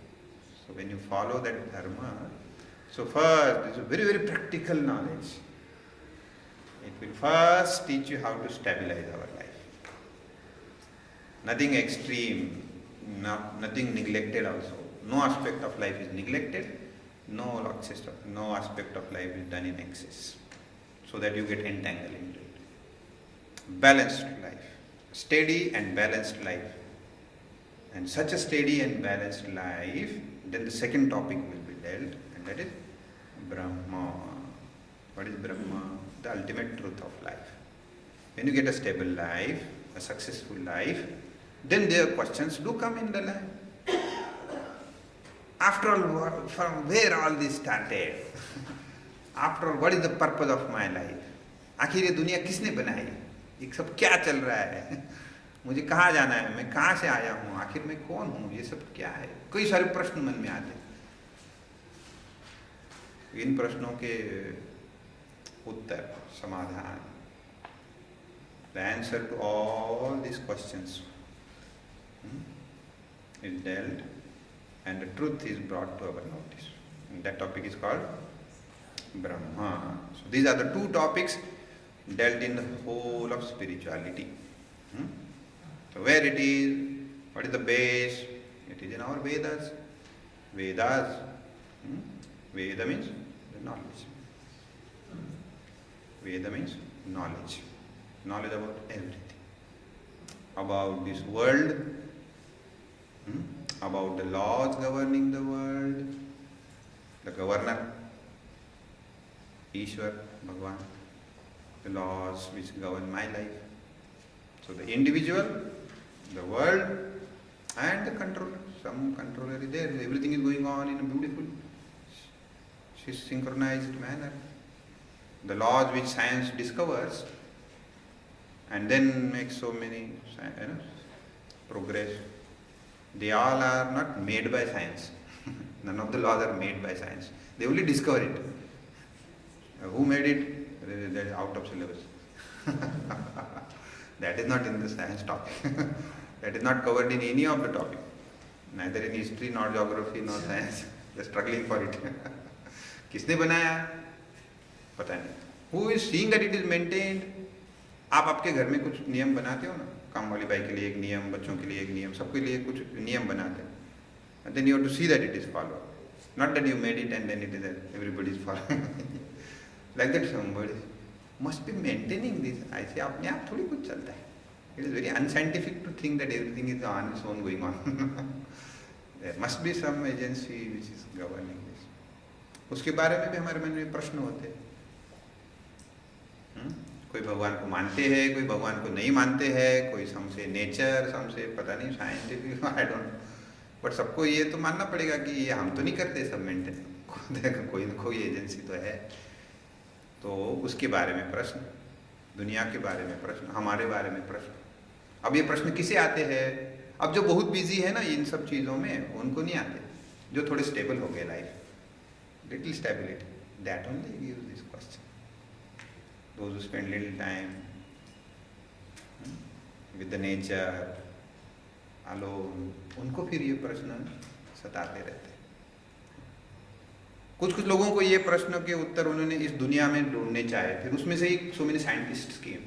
So when you follow that dharma, so first, this is a very, very practical knowledge. It will first teach you how to stabilize our life. Nothing extreme, nothing neglected also. no aspect of life is neglected, no aspect of life is done in excess, so that you get entangled into it. Balanced life, steady and balanced life. And such a steady and balanced life, then the second topic will be dealt, and that is Brahma. What is Brahma? The ultimate truth of life. When you get a stable life, a successful life, then their questions do come in the life. After all, from where all this started? After all, what is the purpose of my life? आखिर ये दुनिया किसने बनाई? ये सब क्या चल रहा है? मुझे कहाँ जाना है? मैं कहाँ से आया हूँ? आखिर मैं कौन हूँ? ये सब क्या है? कई सारे प्रश्न मन में आते हैं. इन प्रश्नों के उत्तर, समाधान, the answer to all these questions is dealt, and the truth is brought to our notice. And that topic is called Brahma. So these are the two topics dealt in the whole of spirituality. So where it is, what is the base? It is in our Vedas. Vedas. Veda means the knowledge. Veda means knowledge. Knowledge about everything. About this world, about the laws governing the world, the governor, Ishwar, Bhagwan, the laws which govern my life. So the individual, the world, and the controller. Some controller is there. Everything is going on in a beautiful, synchronized manner. The laws which science discovers and then makes so many progress, they all are not made by science. None of the laws are made by science. They only discover it. Who made it? That is out of syllabus. That is not in the science topic. That is not covered in any of the topic. Neither in history, nor geography, nor science. They are struggling for it. किसने बनाया? पता नहीं. Who is seeing that it is maintained? आप आपके घर में कुछ नियम बनाते हो ना, काम वाली बाई के लिए एक नियम, बच्चों के लिए एक नियम, सबके लिए कुछ नियम बनाते हैं. And then you have to see that it is followed. Not that you made it and then it is that everybody is following. Like that somebody must be maintaining this. ऐसे अपने आप थोड़ी कुछ चलता है. It is very unscientific to think that everything is on its own going on. There must be some agency which is governing this. उसके बारे में भी हमारे मन में प्रश्न होते हैं. कोई भगवान को मानते हैं, कोई भगवान को नहीं मानते हैं, कोई समसे नेचर, समसे पता नहीं साइंटिफिक, आई डोंट. बट सबको ये तो मानना पड़ेगा कि ये हम तो नहीं करते सब मेंटेन. कोई न कोई एजेंसी तो है. तो उसके बारे में प्रश्न, दुनिया के बारे में प्रश्न, हमारे बारे में प्रश्न. अब ये प्रश्न किसे आते हैं? अब जो बहुत बिजी है ना इन सब चीज़ों में, उनको नहीं आते. जो थोड़े स्टेबल हो गए life, little stability, that only gives this question. Those who spend little time with the nature, alone, उनको फिर ये प्रश्न सताते रहते हैं. कुछ लोगों को ये प्रश्न के उत्तर उन्होंने इस दुनिया में ढूंढने चाहे, फिर उसमें से ही सो मेनी साइंटिस्ट किए.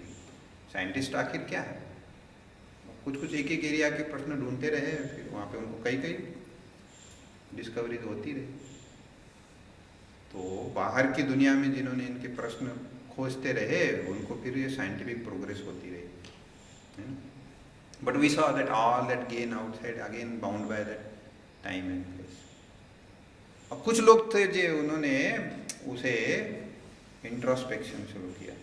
साइंटिस्ट आखिर क्या है? कुछ एक एरिया के प्रश्न ढूंढते रहे, फिर वहाँ पे उनको कई डिस्कवरीज होती रही. तो बाहर की दुनिया में जिन्होंने इनके प्रश्न खोजते रहे, उनको फिर ये साइंटिफिक प्रोग्रेस होती रही. But we saw that all that gain outside again bound by that time and place. अब कुछ लोग थे जो उन्होंने उसे इंट्रोस्पेक्शन शुरू किया,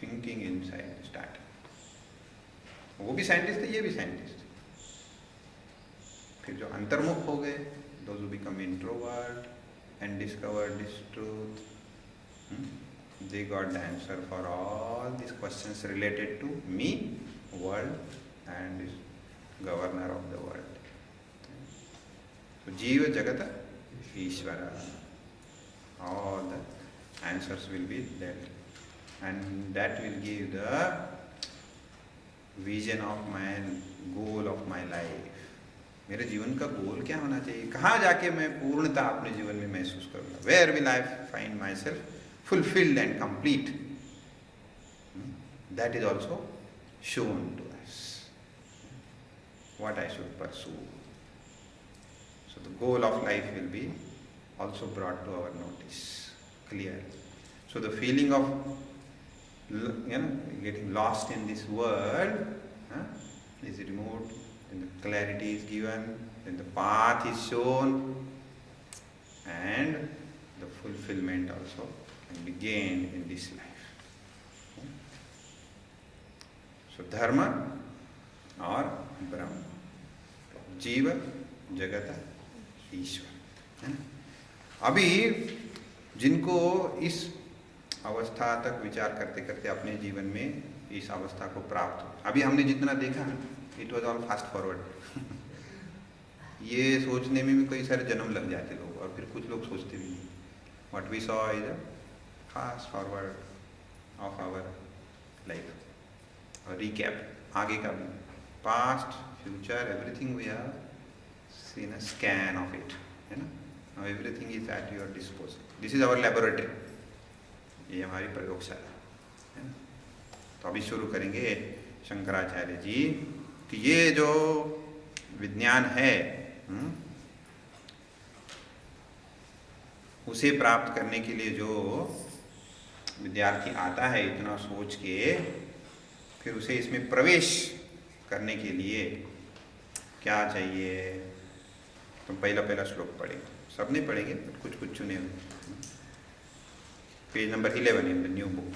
थिंकिंग इनसाइड स्टार्ट. वो भी साइंटिस्ट थे, ये भी साइंटिस्ट. फिर जो अंतर्मुख हो गए, those who become introvert and discovered this truth, they got the answer for all these questions related to me, world, and this governor of the world. So Jiva Jagata Ishvara, all the answers will be there, and that will give the vision of my goal of my life. मेरे जीवन का गोल क्या होना चाहिए? कहाँ जाके मैं पूर्णता अपने जीवन में महसूस करूँगा? Where will I find myself fulfilled and complete? That is also shown to us. What I should pursue. So the goal of life will be also brought to our notice clearly. So the feeling of getting lost in this world is removed, and the clarity is given, then the path is shown, and the fulfillment also can be gained in this life. So dharma और ब्रह्म, जीव जगत ईश्वर, है ना। अभी जिनको इस अवस्था तक विचार करते करते अपने जीवन में इस अवस्था को प्राप्त हो, अभी हमने जितना देखा ना, it was all fast forward. ये सोचने में भी कई सारे जन्म लग जाते लोग, और फिर कुछ लोग सोचते भी नहीं। What we saw is a fast forward of our life, और रिकैप आगे का भी, past future everything we have seen a scan of it, है ना। Now everything is at your disposal, this is our laboratory, ये हमारी प्रयोगशाला है ना। तो अभी शुरू करेंगे शंकराचार्य जी कि ये जो विज्ञान है उसे प्राप्त करने के लिए जो विद्यार्थी आता है इतना सोच के, फिर उसे इसमें प्रवेश करने के लिए क्या चाहिए। तो पहला श्लोक पढ़ेंगे, सब नहीं पढ़ेंगे, कुछ कुछ चुने हुए। Page number 11 in the new book.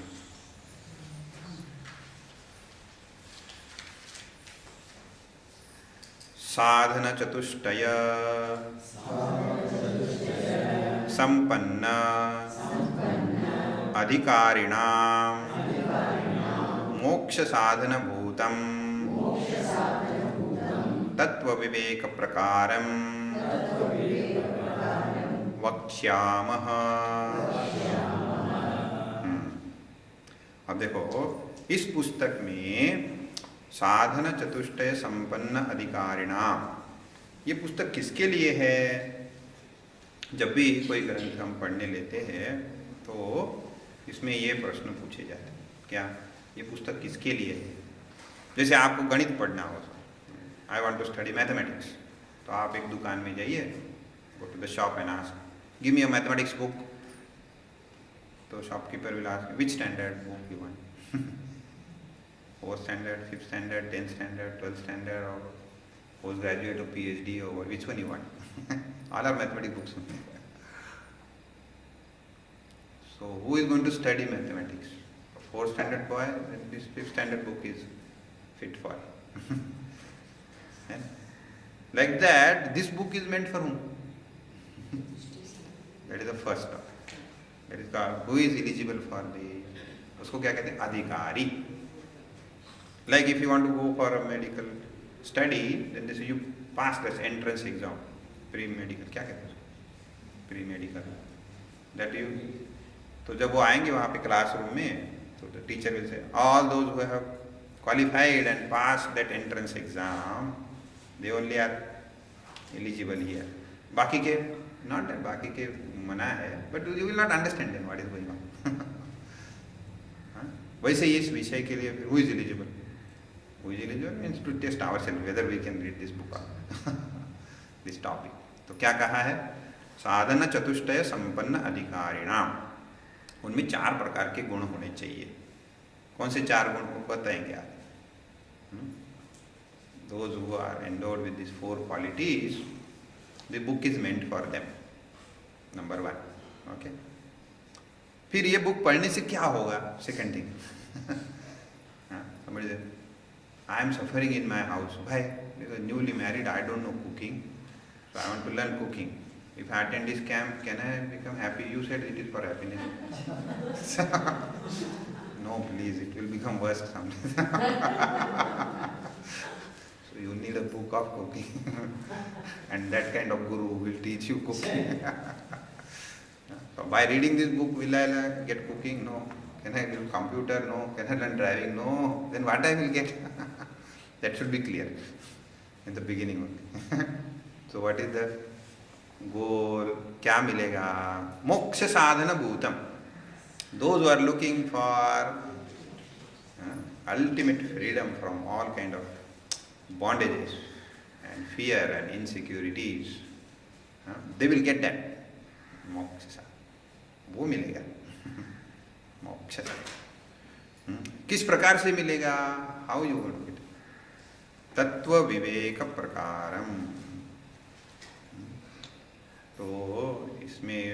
साधन चतुष्टय संपन्न अधिकारिणां मोक्ष साधन भूतम तत्व विवेक प्रकारम वक्ष्यामः। अब देखो, इस पुस्तक में साधन चतुष्टय संपन्न अधिकारिणाम, ये पुस्तक किसके लिए है। जब भी कोई ग्रंथ हम पढ़ने लेते हैं तो इसमें ये प्रश्न पूछे जाते हैं, क्या ये पुस्तक किसके लिए है। जैसे आपको गणित पढ़ना हो, I want to study mathematics, तो आप एक दुकान में जाइए, go to the shop and ask give me a mathematics book. तो shopkeeper will ask which standard book you want, 4th standard, 5th standard, 10th standard, 12th standard, or postgraduate or PhD, or which one you want. All are mathematics books. So who is going to study mathematics? A 4th standard boy, then this 5th standard book is fit for. Like that, this book is meant for whom? That is the first topic. That is called, who is eligible for the, उसको क्या कहते हैं, अधिकारी. Like if you want to go for a medical study, then they say you pass this entrance exam, pre-medical, क्या कहते हैं, pre-medical, that you, तो जब वो आएंगे वहाँ पे क्लासरूम में, तो the teacher will say all those who have qualified and passed that entrance exam, they only are eligible here. बाकी के not that, बाकी के मना है, but you will not understand then what is going on. वैसे इस विषय के लिए who is eligible? Who is eligible means to test ourselves whether we can read this book or this topic. तो क्या कहा है, साधन चतुष्टय संपन्न अधिकारिणाम, उनमें 4 प्रकार के गुण होने चाहिए। कौन से 4 गुण को बताएंगे आप? Those who are endowed with these 4 qualities, the book is meant for them. Number 1, okay. फिर ये बुक पढ़ने से क्या होगा? सेकंड थिंग, समझ लीजिए, I am suffering in my house. Why? Because newly married, I don't know cooking, so I want to learn cooking. If I attend this camp, can I become happy? You said it is for happiness. No, please, it will become worse someday. So you need a book of cooking, and that kind of guru will teach you cooking. So by reading this book, will I get cooking? No. Can I do computer? No. Can I learn driving? No. Then what I will get? That should be clear in the beginning only. So what is the goal? क्या मिलेगा? मोक्ष साधन भूतम. Those who are looking for ultimate freedom from all kind of bondages and fear and insecurities, They will get that. मोक्ष वो मिलेगा. मोक्ष किस प्रकार से मिलेगा? How you going to get? तत्व विवेक प्रकारम. तो इसमें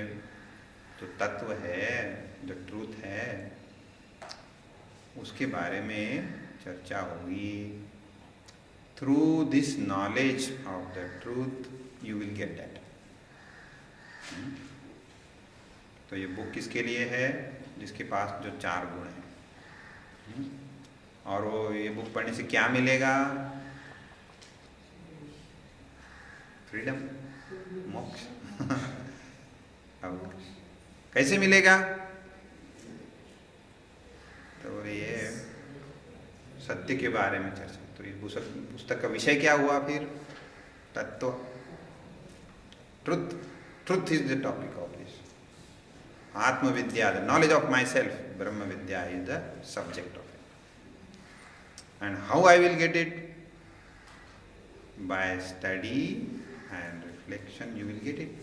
जो तत्व है, जो ट्रूथ है, उसके बारे में चर्चा होगी. Through this knowledge of the truth you will get that. तो ये बुक किसके लिए है? जिसके पास जो 4 गुण हैं. और वो ये बुक पढ़ने से क्या मिलेगा? फ्रीडम, मोक्ष. अब कैसे मिलेगा? तो ये सत्य के बारे में चर्चा. तो इस पुस्तक का विषय क्या हुआ फिर? तत्व. Truth is the topic of this. Atmavidya, the knowledge of myself, brahma vidya is the subject of it. And how I will get it? By study and reflection you will get it.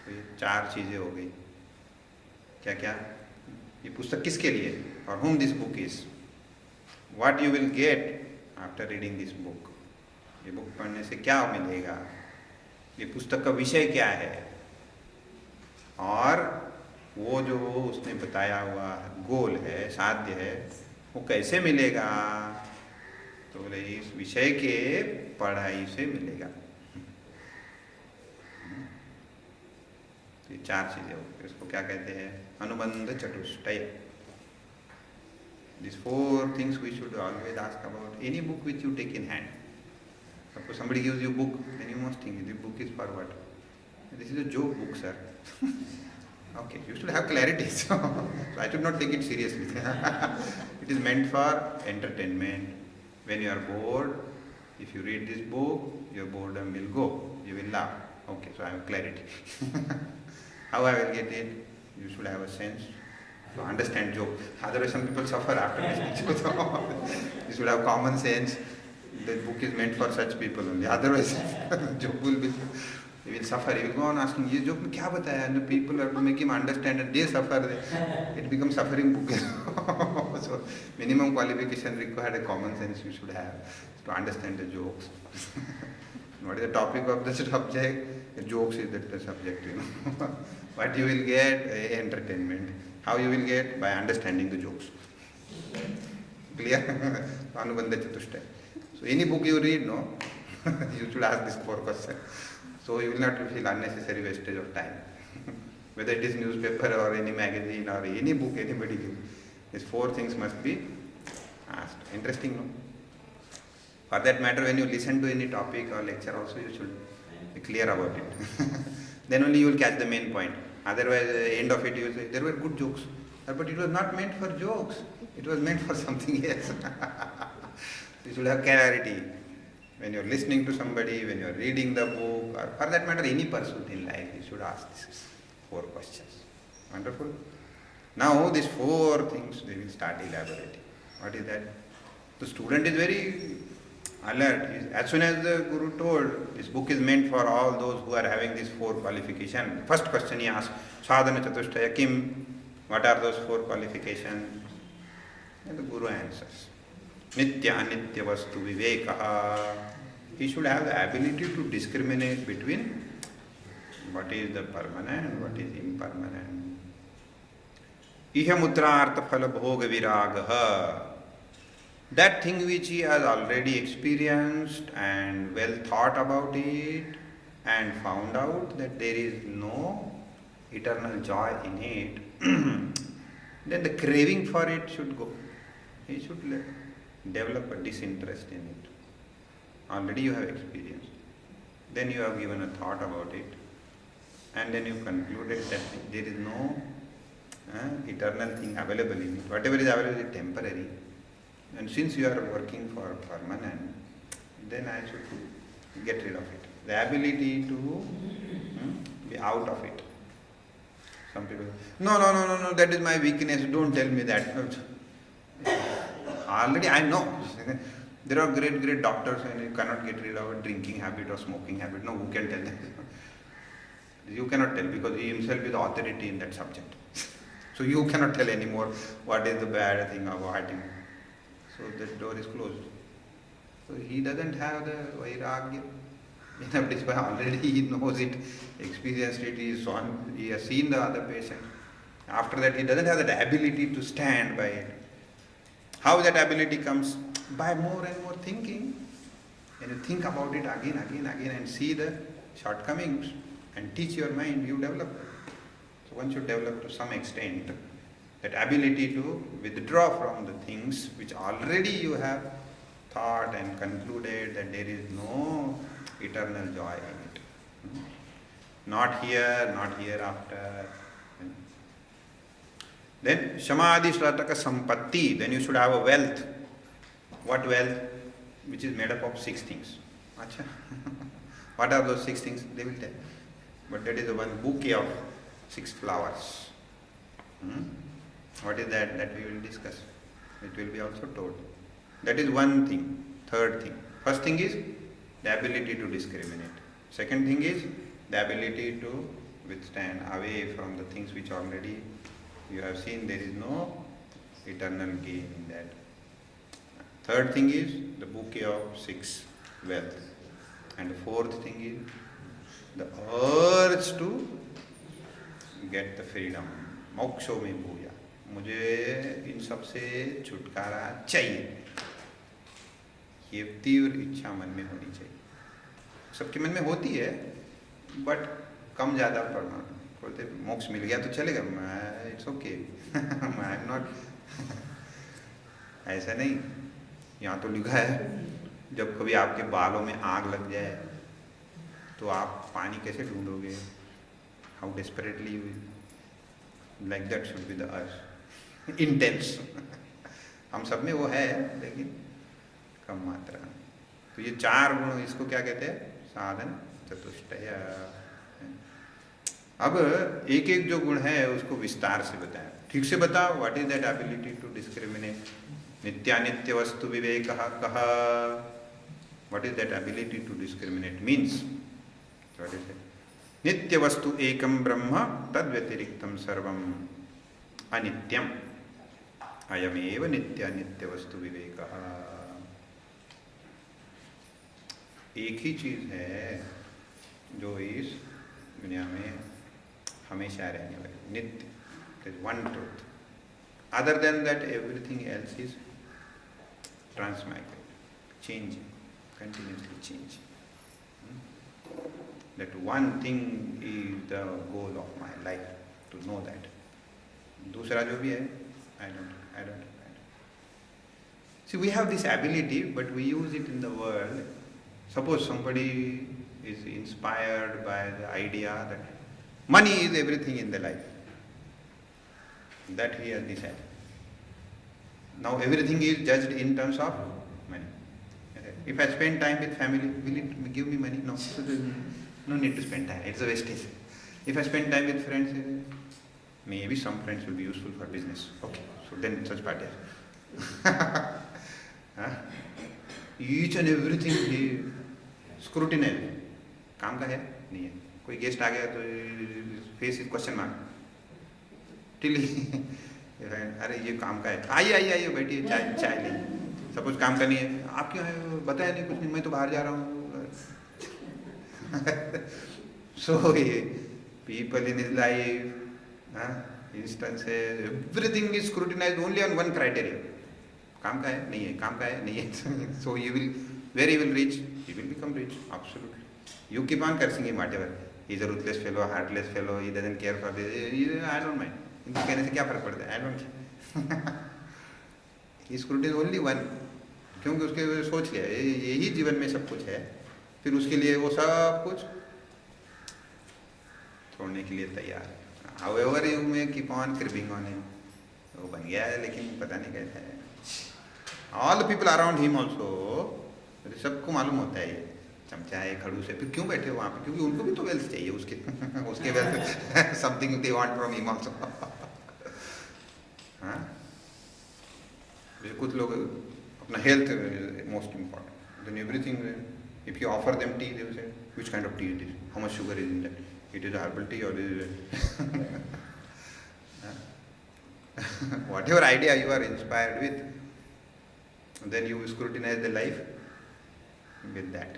तो ये 4 चीजें हो गई. क्या क्या? ये पुस्तक किसके लिए? For whom this book is. What you will get after reading this book. ये बुक पढ़ने से क्या मिलेगा? ये पुस्तक का विषय क्या है? और वो जो उसने बताया हुआ गोल है, साध्य है, वो कैसे मिलेगा? तो बोले इस विषय के पढ़ाई से मिलेगा. तो ये 4 चीजें हो. इसको क्या कहते हैं? अनुबंध चतुष्टय. These 4 things we should always ask about any book which you take in hand. Suppose somebody gives you a book, then you must think the book is for what? This is a joke book, sir. Okay, you should have clarity. So I should not take it seriously. It is meant for entertainment. When you are bored, if you read this book, your boredom will go. You will laugh. Okay, so I have clarity. How I will get it? You should have a sense to understand joke. Otherwise, some people suffer after listening to You should have common sense. The book is meant for such people only. Otherwise, joke will be, he will suffer. He will go on asking, "Ye joke में क्या बताया?" And the people have to make him understand, and they suffer. It becomes suffering book. So, minimum qualification required, a common sense you should have to understand the jokes. What is the topic of the subject? The jokes is the subject. What you will get? Entertainment. How you will get? By understanding the jokes. Clear? Anubandha Chatushtaya. So any book you read, no, you should ask this 4 questions. So you will not feel unnecessary wastage of time. Whether it is newspaper or any magazine or any book anybody gives, these 4 things must be asked. Interesting, no? For that matter, when you listen to any topic or lecture also, you should be clear about it. Then only you will catch the main point. Otherwise, at the end of it, you will say, there were good jokes. But it was not meant for jokes. It was meant for something else. You should have clarity. When you are listening to somebody, when you are reading the book, or for that matter, any pursuit in life, you should ask these 4 questions. Wonderful. Now, these 4 things, they will start elaborating. What is that? The student is very alert. As soon as the Guru told, this book is meant for all those who are having these 4 qualifications. First question he asked, Sadhana Chatushtaya Kim? What are those 4 qualifications? And the Guru answers, Nitya Anitya Vastu Vivekaha. He should have the ability to discriminate between what is the permanent, what is impermanent. Iha mutrartha phala bhoga viragaha. That thing which he has already experienced and well thought about it and found out that there is no eternal joy in it, then the craving for it should go. He should develop a disinterest in it. Already you have experienced. Then you have given a thought about it, and then you concluded that there is no eternal thing available in it. Whatever is available is temporary. And since you are working for permanent, then I should get rid of it. The ability to be out of it. Some people, no, that is my weakness, don't tell me that. Already I know. There are great doctors and you cannot get rid of a drinking habit or smoking habit. No, who can tell them? You cannot tell because he himself is authority in that subject. So you cannot tell anymore what is the bad thing about him. So that door is closed. So he doesn't have the vairagya. Already he knows it, experienced it, he has seen the other patient. After that he doesn't have that ability to stand by it. How that ability comes? By more and more thinking. When you think about it again and see the shortcomings and teach your mind, you develop. So once you develop to some extent that ability to withdraw from the things which already you have thought and concluded that there is no eternal joy in it. Not here, not hereafter. Then Shamadhi Shrataka Sampatti, then you should have a wealth. What wealth? Which is made up of 6 things. Achha. What are those 6 things? They will tell. But that is the one bouquet of 6 flowers. What is that? That we will discuss. It will be also told. That is one thing. Third thing. First thing is the ability to discriminate. Second thing is the ability to withstand away from the things which already you have seen there is no eternal gain in that. Third thing is the bouquet of 6 wealth. And the fourth thing is the urge to get the freedom. Moksho mein bhuya. मुझे इन सब से छुटकारा चाहिए. ये तीव्र इच्छा मन में होनी चाहिए. सबके मन में होती है, बट कम ज़्यादा पढ़ना. बोलते मोक्ष मिल गया तो चलेगा. It's okay. I am not. ऐसा नहीं. यहाँ तो लिखा है जब कभी आपके बालों में आग लग जाए तो आप पानी कैसे ढूंढोगे? How desperately you like that should be the earth. Intense. हम सब में वो है लेकिन कम मात्रा. तो ये 4 गुण, इसको क्या कहते हैं? साधन चतुष्टय. अब एक एक जो गुण है उसको विस्तार से बताया. ठीक से बताओ. What is that ability to discriminate? नित्यानित्य वस्तु विवेक कहा. What is that ability to discriminate means? What is it? नित्य वस्तु एकम ब्रह्म तद व्यतिरिक्तम सर्वम अनित्यम. अयमेव नित्यानित्य वस्तु विवेक. एक ही चीज है जो इस दुनिया में हमेशा रहने वाली. नित्य. One truth. Other than that everything else is transmigrate, changing, continuously changing. That one thing is the goal of my life, to know that. दूसरा जो भी है, I don't. See, we have this ability, but we use it in the world. Suppose somebody is inspired by the idea that money is everything in the life. That he has decided. Now everything is judged in terms of money. If I spend time with family, will it give me money? No. So no need to spend time. It's a wastage. If I spend time with friends, maybe some friends will be useful for business. Okay. So then such parties. Each and everything he scrutinized. काम का है? नहीं है. कोई guest आ गया तो face is question mark. Till अरे ये काम का है. आइए बैठिए, चाय लीजिए. सपोज काम का नहीं है. आप क्यों है? बताया नहीं, कुछ नहीं, मैं तो बाहर जा रहा हूँ. So people in his life, instances, everything is scrutinized only on one criteria. काम का है? नहीं है. काम का है? नहीं है. So he will, where he will reach? He will become rich. Absolutely. You keep on cursing him whatever. He's a ruthless fellow, heartless fellow. He doesn't care for this. I don't mind. इनको कहने से क्या फर्क पड़ता है? I don't care. He scrutinizes only one. क्योंकि उसके सोच लिया यही जीवन में सब कुछ है. फिर उसके लिए वो सब कुछ छोड़ने के लिए तैयार है. However you may keep on cribbing on him. वो बन गया है लेकिन पता नहीं कैसा है. All the people around him also, सबको मालूम होता है ये चमचा है, खड़ूस है. फिर क्यों बैठे वहाँ पे? क्योंकि उनको भी तो वेल्थ चाहिए उसके wealth. Something they want from him also. हाँ, कुछ लोग Now health is most important. Then everything, if you offer them tea, they will say, which kind of tea is this? How much sugar is in that? It is a herbal tea or is it? Whatever idea you are inspired with, then you scrutinize the life with that.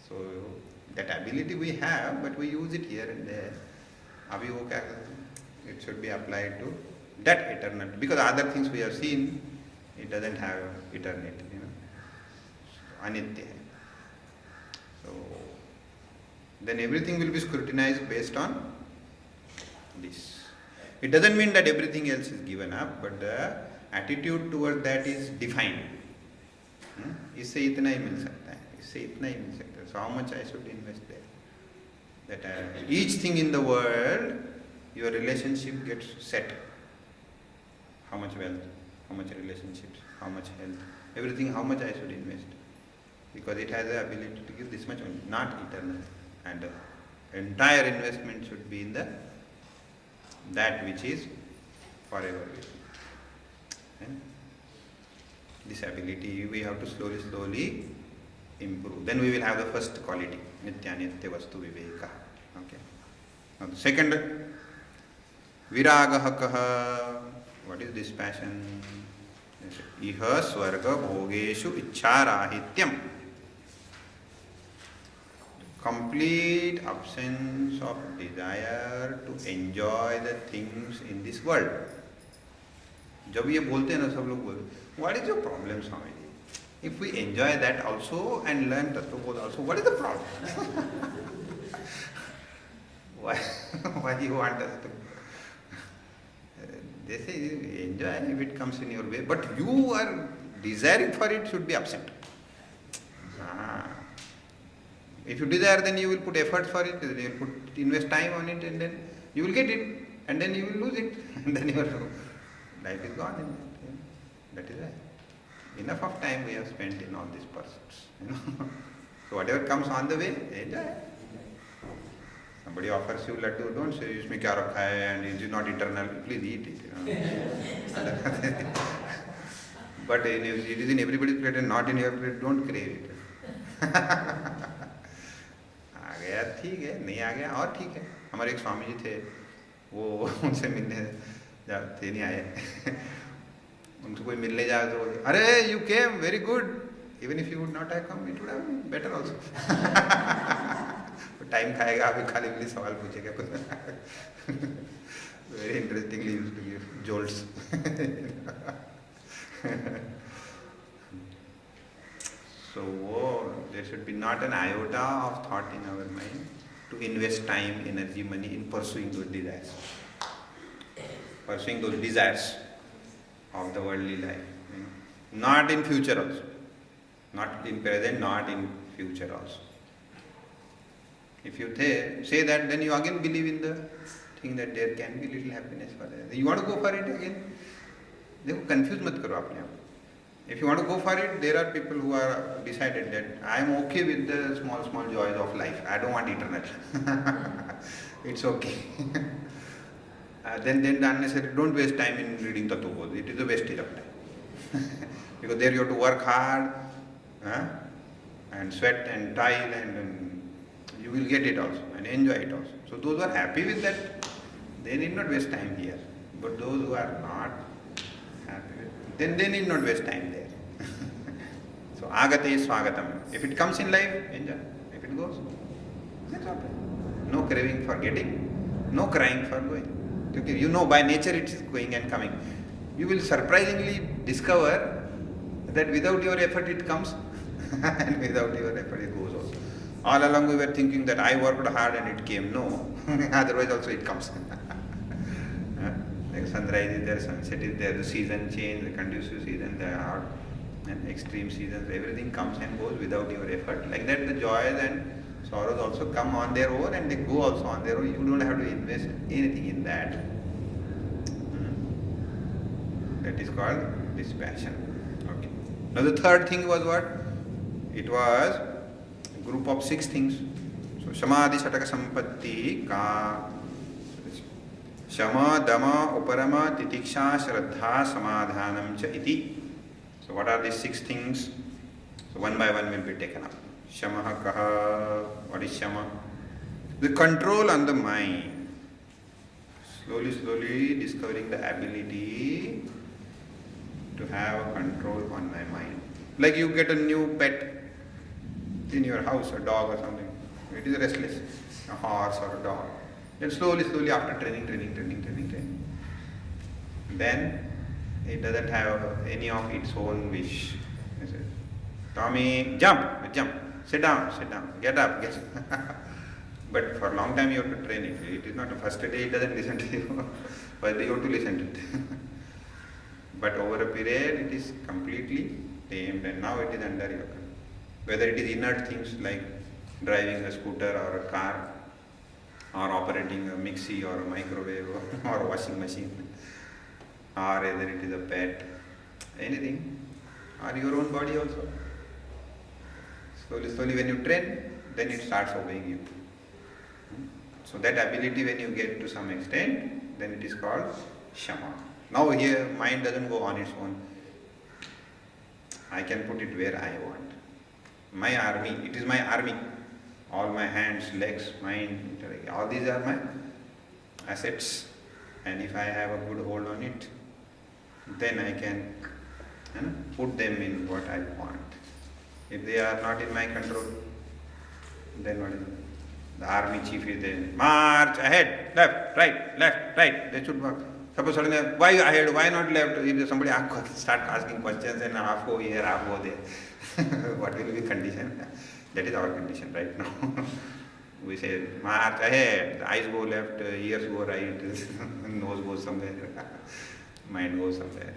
So that ability we have, but we use it here and there. Abhi wo kya karte hain? It should be applied to that eternal. Because other things we have seen, it doesn't have eternity, Anitya hai. So then everything will be scrutinized based on this. It doesn't mean that everything else is given up, but the attitude towards that is defined. इससे इतना ही मिल सकता है, इससे इतना ही मिल सकता है. So how much I should invest there? That each thing in the world, your relationship gets set. How much wealth, how much relationships, how much health, everything, how much I should invest. Because it has the ability to give this much, not eternal. And the entire investment should be in that which is forever. This ability we have to slowly improve. Then we will have the first quality, Nitya Nitya Vastu Viveka. Okay. Now the second, Viragaha Kaha. What is this passion? Iha Swarga Bhogeshu Ichcharahityam. Complete absence of desire to enjoy the things in this world. जब ये बोलते हैं ना सब लोग बोलते, what is your problem, Swamiji? If we enjoy that also and learn Tattvabodha also, what is the problem? Why do you want us to? They say enjoy if it comes in your way, but you are desiring for it should be absent. If you desire, then you will put effort for it, you will invest time on it, and then you will get it, and then you will lose it, and then your life is gone in it. That is why. Enough of time we have spent in all these pursuits. So whatever comes on the way, enjoy. Somebody offers you laddu, don't say, "Isme kya rakha hai and it is not eternal." Please eat it. But it is in everybody's plate and not in your plate. Don't crave it. आ गया ठीक है, नहीं आ गया और ठीक है. हमारे एक स्वामी जी थे, वो उनसे मिलने जाते नहीं आए. उनसे कोई मिलने जाए तो अरे you came, very good. Even if you would not have come, it would have been better also. Time खाएगा, अभी खाली खाली सवाल पूछेगा कुछ. Very interestingly used to give jolts. So there should be not an iota of thought in our mind to invest time, energy, money in pursuing those desires. Pursuing those desires of the worldly life. Not in future also. Not in present, not in future also. If you say that, then you again believe in the thing that there can be little happiness for that. You want to go for it again? देखो confuse मत करो अपने आप. If you want to go for it, there are people who are decided that I am okay with the small joys of life. I don't want eternal. It's okay. Then the unnecessary, don't waste time in reading Tattvabodha. It is a wastage of time. Because there you have to work hard and sweat and toil and you will get it also and enjoy it also. So those who are happy with that, they need not waste time here. But those who are not happy with it, then they need not waste time there. So agate swagatam. If it comes in life, enjoy. If it goes, that's okay. No craving for getting, no crying for going. Because you know by nature it is going and coming. You will surprisingly discover that without your effort it comes and without your effort it goes also. All along we were thinking that I worked hard and it came. No. Otherwise also it comes. Like sunrise is there, sunset is there, the season change, the conducive season, the hot and extreme seasons, everything comes and goes without your effort. Like that the joys and sorrows also come on their own and they go also on their own. You don't have to invest anything in that. That is called dispassion. Okay. Now the third thing was what? It was a group of 6 things. So Samadhi Sataka Sampatti Ka Shama Dama Uparama Titiksha Shraddha Samadhanam Cha Iti. So So what are these 6 things? So one by one will be taken up. Shamaha kaha. What is shama? The control on the mind. Slowly discovering the ability to have control on my mind. Like you get a new pet in your house, a dog or something. It is restless, a horse or a dog. Then slowly after training, then it doesn't have any of its own wish. It says, Tommy, jump, sit down, get up. But for a long time you have to train it. It is not the first day it doesn't listen to you, but you have to listen to it. But over a period it is completely tamed and now it is under your control. Whether it is inert things like driving a scooter or a car or operating a mixie or a microwave or a washing machine, or whether it is a pet, anything, or your own body also. Slowly when you train, then it starts obeying you. So that ability when you get to some extent, then it is called Shama. Now here mind doesn't go on its own. I can put it where I want. My army, it is my army. All my hands, legs, mind, all these are my assets. And if I have a good hold on it, then I can put them in what I want. If they are not in my control, then what is it? The army chief is there. March ahead, left, right. They should work. Suppose suddenly, why ahead, why not left? If somebody start asking questions and half go here, half go there, what will be condition? That is our condition right now. We say, march ahead, the eyes go left, ears go right, nose goes somewhere, mind goes somewhere.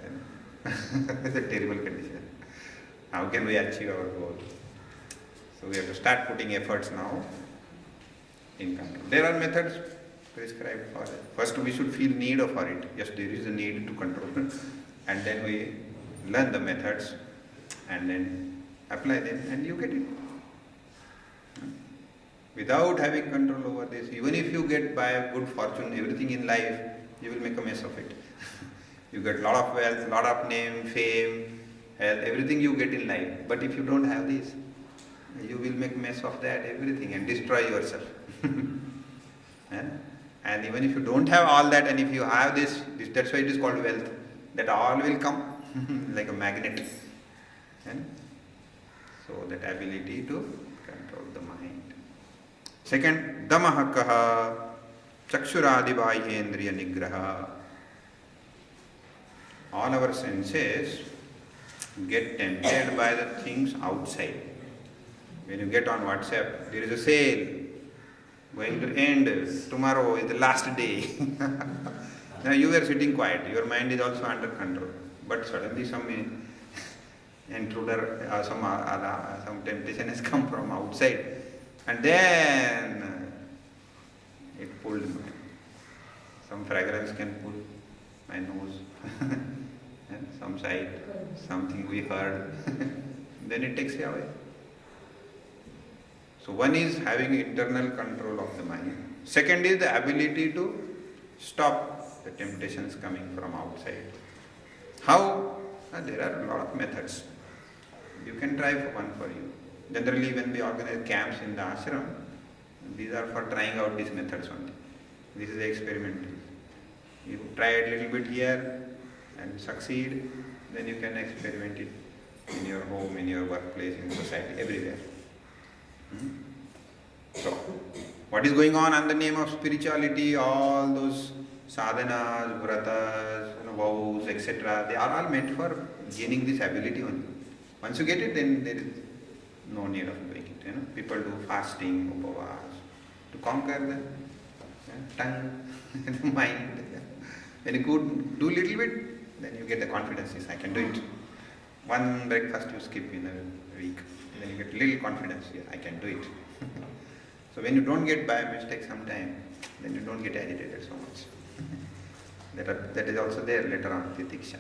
It's a terrible condition. How can we achieve our goal? So we have to start putting efforts now in control. There are methods prescribed for it. First we should feel need for it. Yes, there is a need to control. And then we learn the methods and then apply them and you get it. Without having control over this, even if you get by good fortune, everything in life, you will make a mess of it. You get lot of wealth, lot of name, fame, health, everything you get in life. But if you don't have this, you will make mess of that, everything, and destroy yourself. And even if you don't have all that, and if you have this, that's why it is called wealth, that all will come like a magnet. So that ability to control the mind. Second, damaha kaha, chakshuradi bahyendriya nigraha. All our senses get tempted by the things outside. When you get on WhatsApp, there is a sale going to end, tomorrow is the last day. Now you are sitting quiet, your mind is also under control. But suddenly some intruder, some temptation has come from outside. And then it pulled me. Some fragrance can pull my nose. And some sight, something we heard. Then it takes you away. So one is having internal control of the mind. Second is the ability to stop the temptations coming from outside. How? There are a lot of methods. You can try one for you. Generally when we organize camps in the ashram, these are for trying out these methods only. This is the experiment. You try a little bit here and succeed, then you can experiment it in your home, in your workplace, in society, everywhere. So, what is going on the name of spirituality, all those sadhanas, vratas, vows, etc., they are all meant for gaining this ability only. Once you get it, then there is no need of doing it. People do fasting, upavas, to conquer the tongue, the mind. When you do little bit, then you get the confidence, yes, I can do it. One breakfast you skip in a week, then you get little confidence, yes, I can do it. So when you don't get by mistake sometime, then you don't get agitated so much. That is also there later on, titiksha.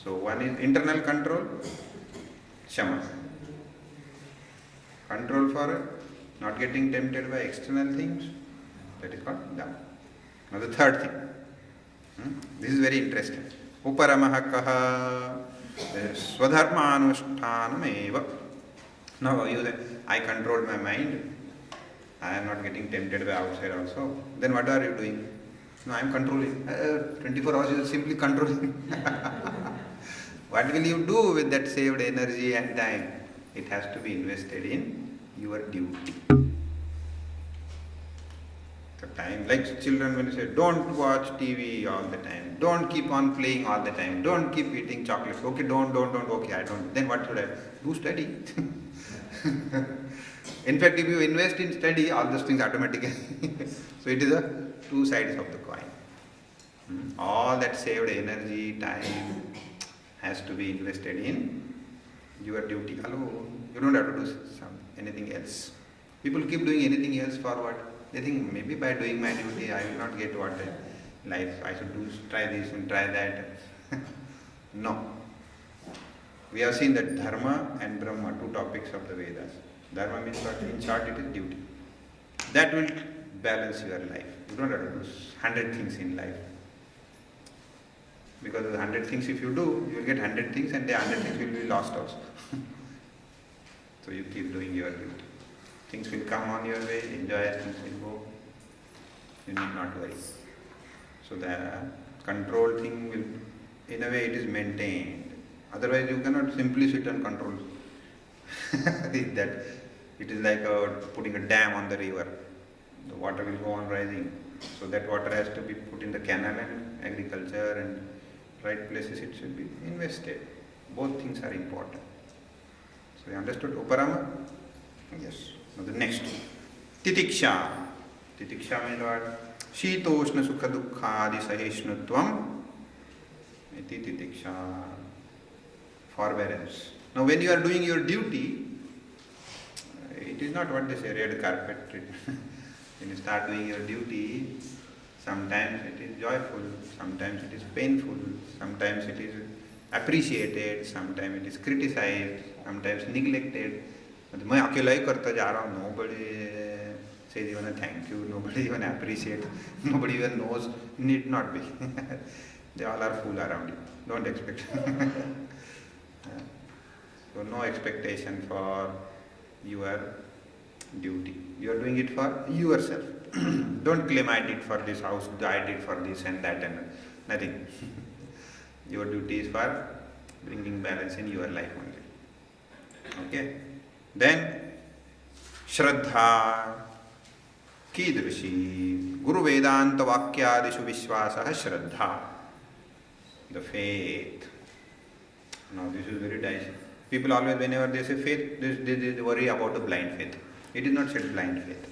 So one is internal control, shama. Control for not getting tempted by external things, that is called dhamma. Now the third thing. This is very interesting. Uparamaha kaha. Swadharmanushthanameva. Now you say, I control my mind. I am not getting tempted by outside also. Then what are you doing? No, I am controlling. 24 hours you are simply controlling. What will you do with that saved energy and time? It has to be invested in your duty. The time, like children when you say, don't watch TV all the time, don't keep on playing all the time, don't keep eating chocolates. Okay, don't, okay, I don't. Then what should I do? Study. In fact, if you invest in study, all those things automatically. So it is a two sides of the coin. All that saved energy, time has to be invested in your duty alone. You don't have to do anything else. People keep doing anything else for what? They think maybe by doing my duty I will not get what life I should do, try this and try that. No. We have seen that Dharma and Brahma, two topics of the Vedas. Dharma means what? In short, it is duty. That will balance your life. You don't have to do 100 things in life. Because the 100 things if you do, you will get 100 things and the 100 things will be lost also. So you keep doing your duty. Things will come on your way, enjoy as things will go. You need not worry. So the control thing will, in a way it is maintained. Otherwise you cannot simply sit and control. That it is like putting a dam on the river. The water will go on rising. So that water has to be put in the canal and agriculture and right places it should be invested. Both things are important. So you understood Uparama? Yes. Now the next. Titiksha. Titiksha means what? Shitoshna sukha dukkhadi sahishnutvam. Iti titiksha. Forbearance. Now when you are doing your duty, it is not what they say, red carpet. When you start doing your duty, sometimes it is joyful, sometimes it is painful, sometimes it is appreciated, sometimes it is criticized, sometimes neglected. मैं अकेला ही करता जा रहा हूँ. Nobody says even a thank you, nobody even appreciates, nobody even knows. Need not be. They all are fool around you. Don't expect. So no expectation for your duty. You are doing it for yourself. Don't claim I did for this house, I did for this and that and nothing. Your duty is for bringing balance in your life only. Okay? Then, Shraddha, Kidrishi, Guru Vedanta Vakyadishu Vishwasaha Shraddha. The faith. Now this is very dicey. People always, whenever they say faith, they worry about the blind faith. It is not said blind faith.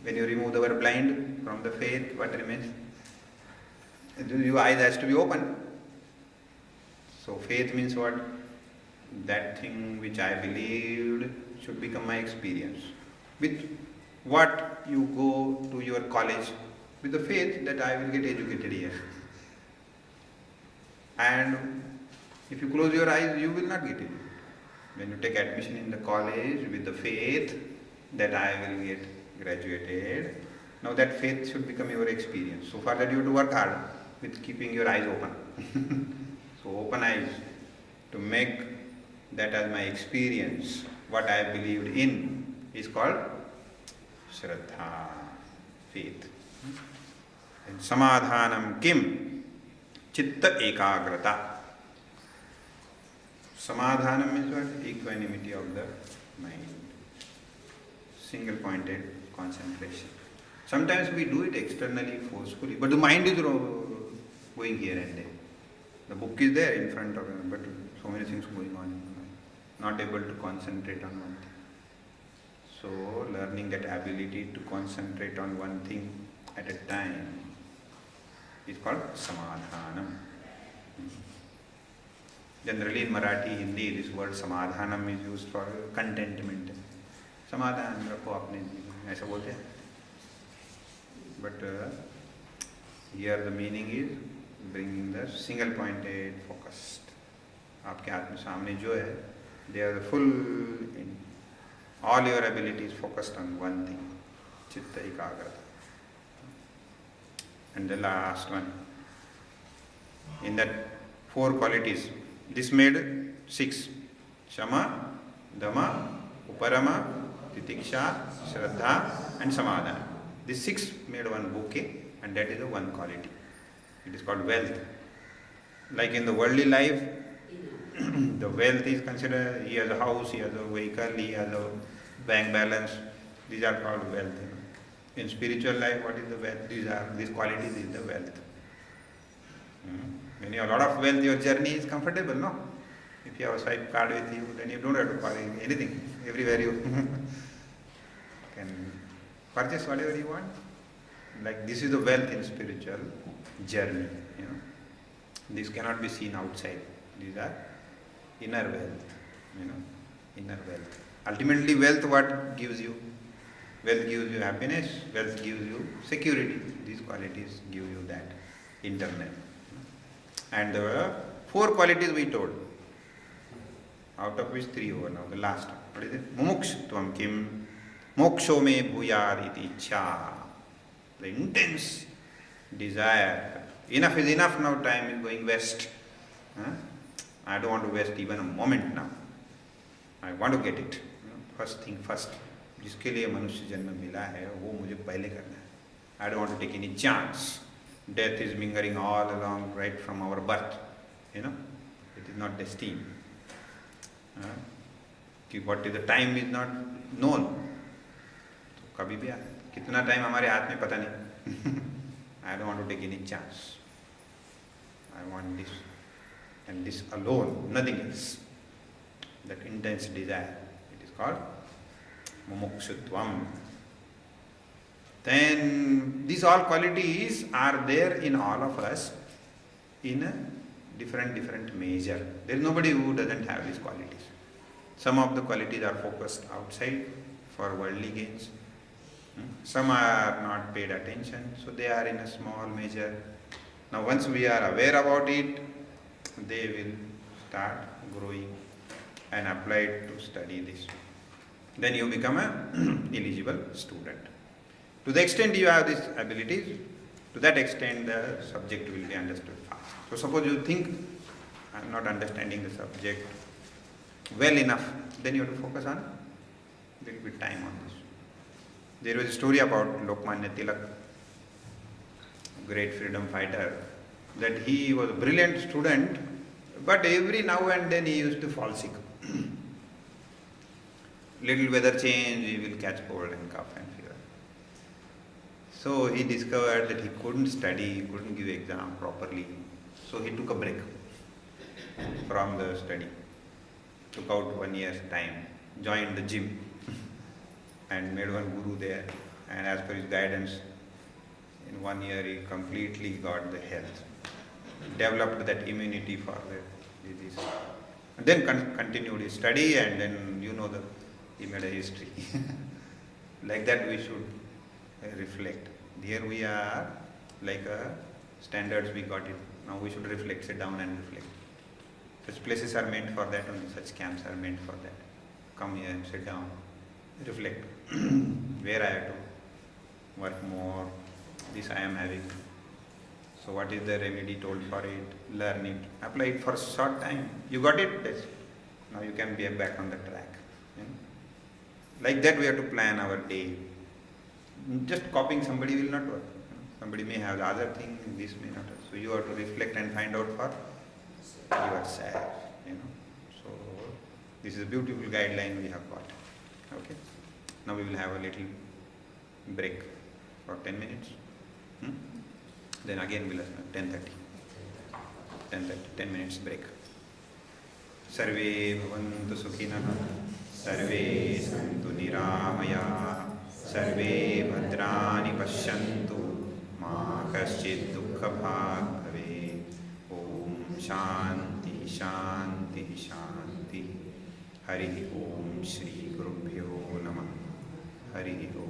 When you remove the word blind from the faith, what remains? Your eyes has to be open. So faith means what? That thing which I believed should become my experience. With what you go to your college? With the faith that I will get educated here. And if you close your eyes, you will not get it. When you take admission in the college with the faith that I will get graduated, now that faith should become your experience. So for that you have to work hard with keeping your eyes open. So open eyes to make that as my experience. What I believed in is called Shraddha, faith. And Samadhanam kim? Chitta ekagrata. Samadhanam means what? Equanimity of the mind. Single pointed concentration. Sometimes we do it externally, forcefully, but the mind is going here and there. The book is there in front of him, but so many things going on in the mind. Not able to concentrate on one thing. So, learning that ability to concentrate on one thing at a time is called Samadhanam. Generally in Marathi, Hindi, this word Samadhanam is used for contentment. Samadhan रखो अपने जीवन ऐसा बोलते हैं. But here the meaning is bringing the single pointed focused. आपके आत्म सामने जो है, they are the full in all your abilities focused on one thing. Chitta ekagrata. And the last one, in that 4 qualities, This made 6. Shama, Dhamma, Uparama, Titiksha, Shraddha and Samadhana. These 6 made one bouquet, and that is the one quality. It is called wealth. Like in the worldly life, the wealth is considered, he has a house, he has a vehicle, he has a bank balance. These are called wealth. In spiritual life, what is the wealth? These qualities is the wealth. When you have a lot of wealth, your journey is comfortable, no? If you have a swipe card with you, then you don't have to carry anything. Everywhere you can purchase whatever you want. Like this is the wealth in spiritual journey. This cannot be seen outside. These are inner wealth. Inner wealth. Ultimately, wealth what gives you? Wealth gives you happiness. Wealth gives you security. These qualities give you that internal. And there were 4 qualities we told, out of which 3 over now. The last one. What is it? Mumukshutvam kim moksho me bhuyar iti ichha. The intense desire. Enough is enough now, time is going west. I don't want to waste even a moment now. I want to get it. First thing first. जिसके लिए मनुष्य जन्म मिला है वो मुझे पहले करना है. I don't want to take any chance. Death is lingering all along right from our birth. It is not destined. What is the time is not known. तो कभी भी कितना टाइम हमारे हाथ में पता नहीं. I don't want to take any chance. I want this and this alone, nothing else. That intense desire. It is called mumukshutvam. Then these all qualities are there in all of us in a different measure. There is nobody who doesn't have these qualities. Some of the qualities are focused outside for worldly gains. Some are not paid attention, so they are in a small measure. Now once we are aware about it, they will start growing and applied to study this. Then you become an eligible student. To the extent you have these abilities, to that extent the subject will be understood fast. So suppose you think, I am not understanding the subject well enough, then you have to focus on a little bit time on this. There was a story about Lokmanya Tilak, great freedom fighter, that he was a brilliant student, but every now and then he used to fall sick. Little weather change, he will catch cold and cough and fever. So he discovered that he couldn't study, he couldn't give exam properly. So he took a break from the study, took out 1 year's time, joined the gym and made one guru there. And as per his guidance, in 1 year he completely got the health, developed that immunity for the disease. And then continued his study, and then he made a history. Like that we should reflect. Here we are, like standards we got it. Now we should reflect, sit down and reflect. Such places are meant for that only, such camps are meant for that. Come here, sit down, reflect. Where I have to work more, this I am having. So what is the remedy told for it? Learn it, apply it for a short time. You got it? That's it. Now you can be back on the track. Like that we have to plan our day. Just copying somebody will not work. Somebody may have the other thing, this may not. So you have to reflect and find out for yourself. So this is a beautiful guideline we have got. Okay. Now we will have a little break for 10 minutes. Then again we'll 10:30. 10 minutes break. Sarve bhavantu sukhinah, sarve santu niramaya, sarve bhadrani pashyantu, ma kaschid dukkha bhag bhave. Om shanti shanti shanti. Hari Om Shri Gurubhyo Namah. Hari Om.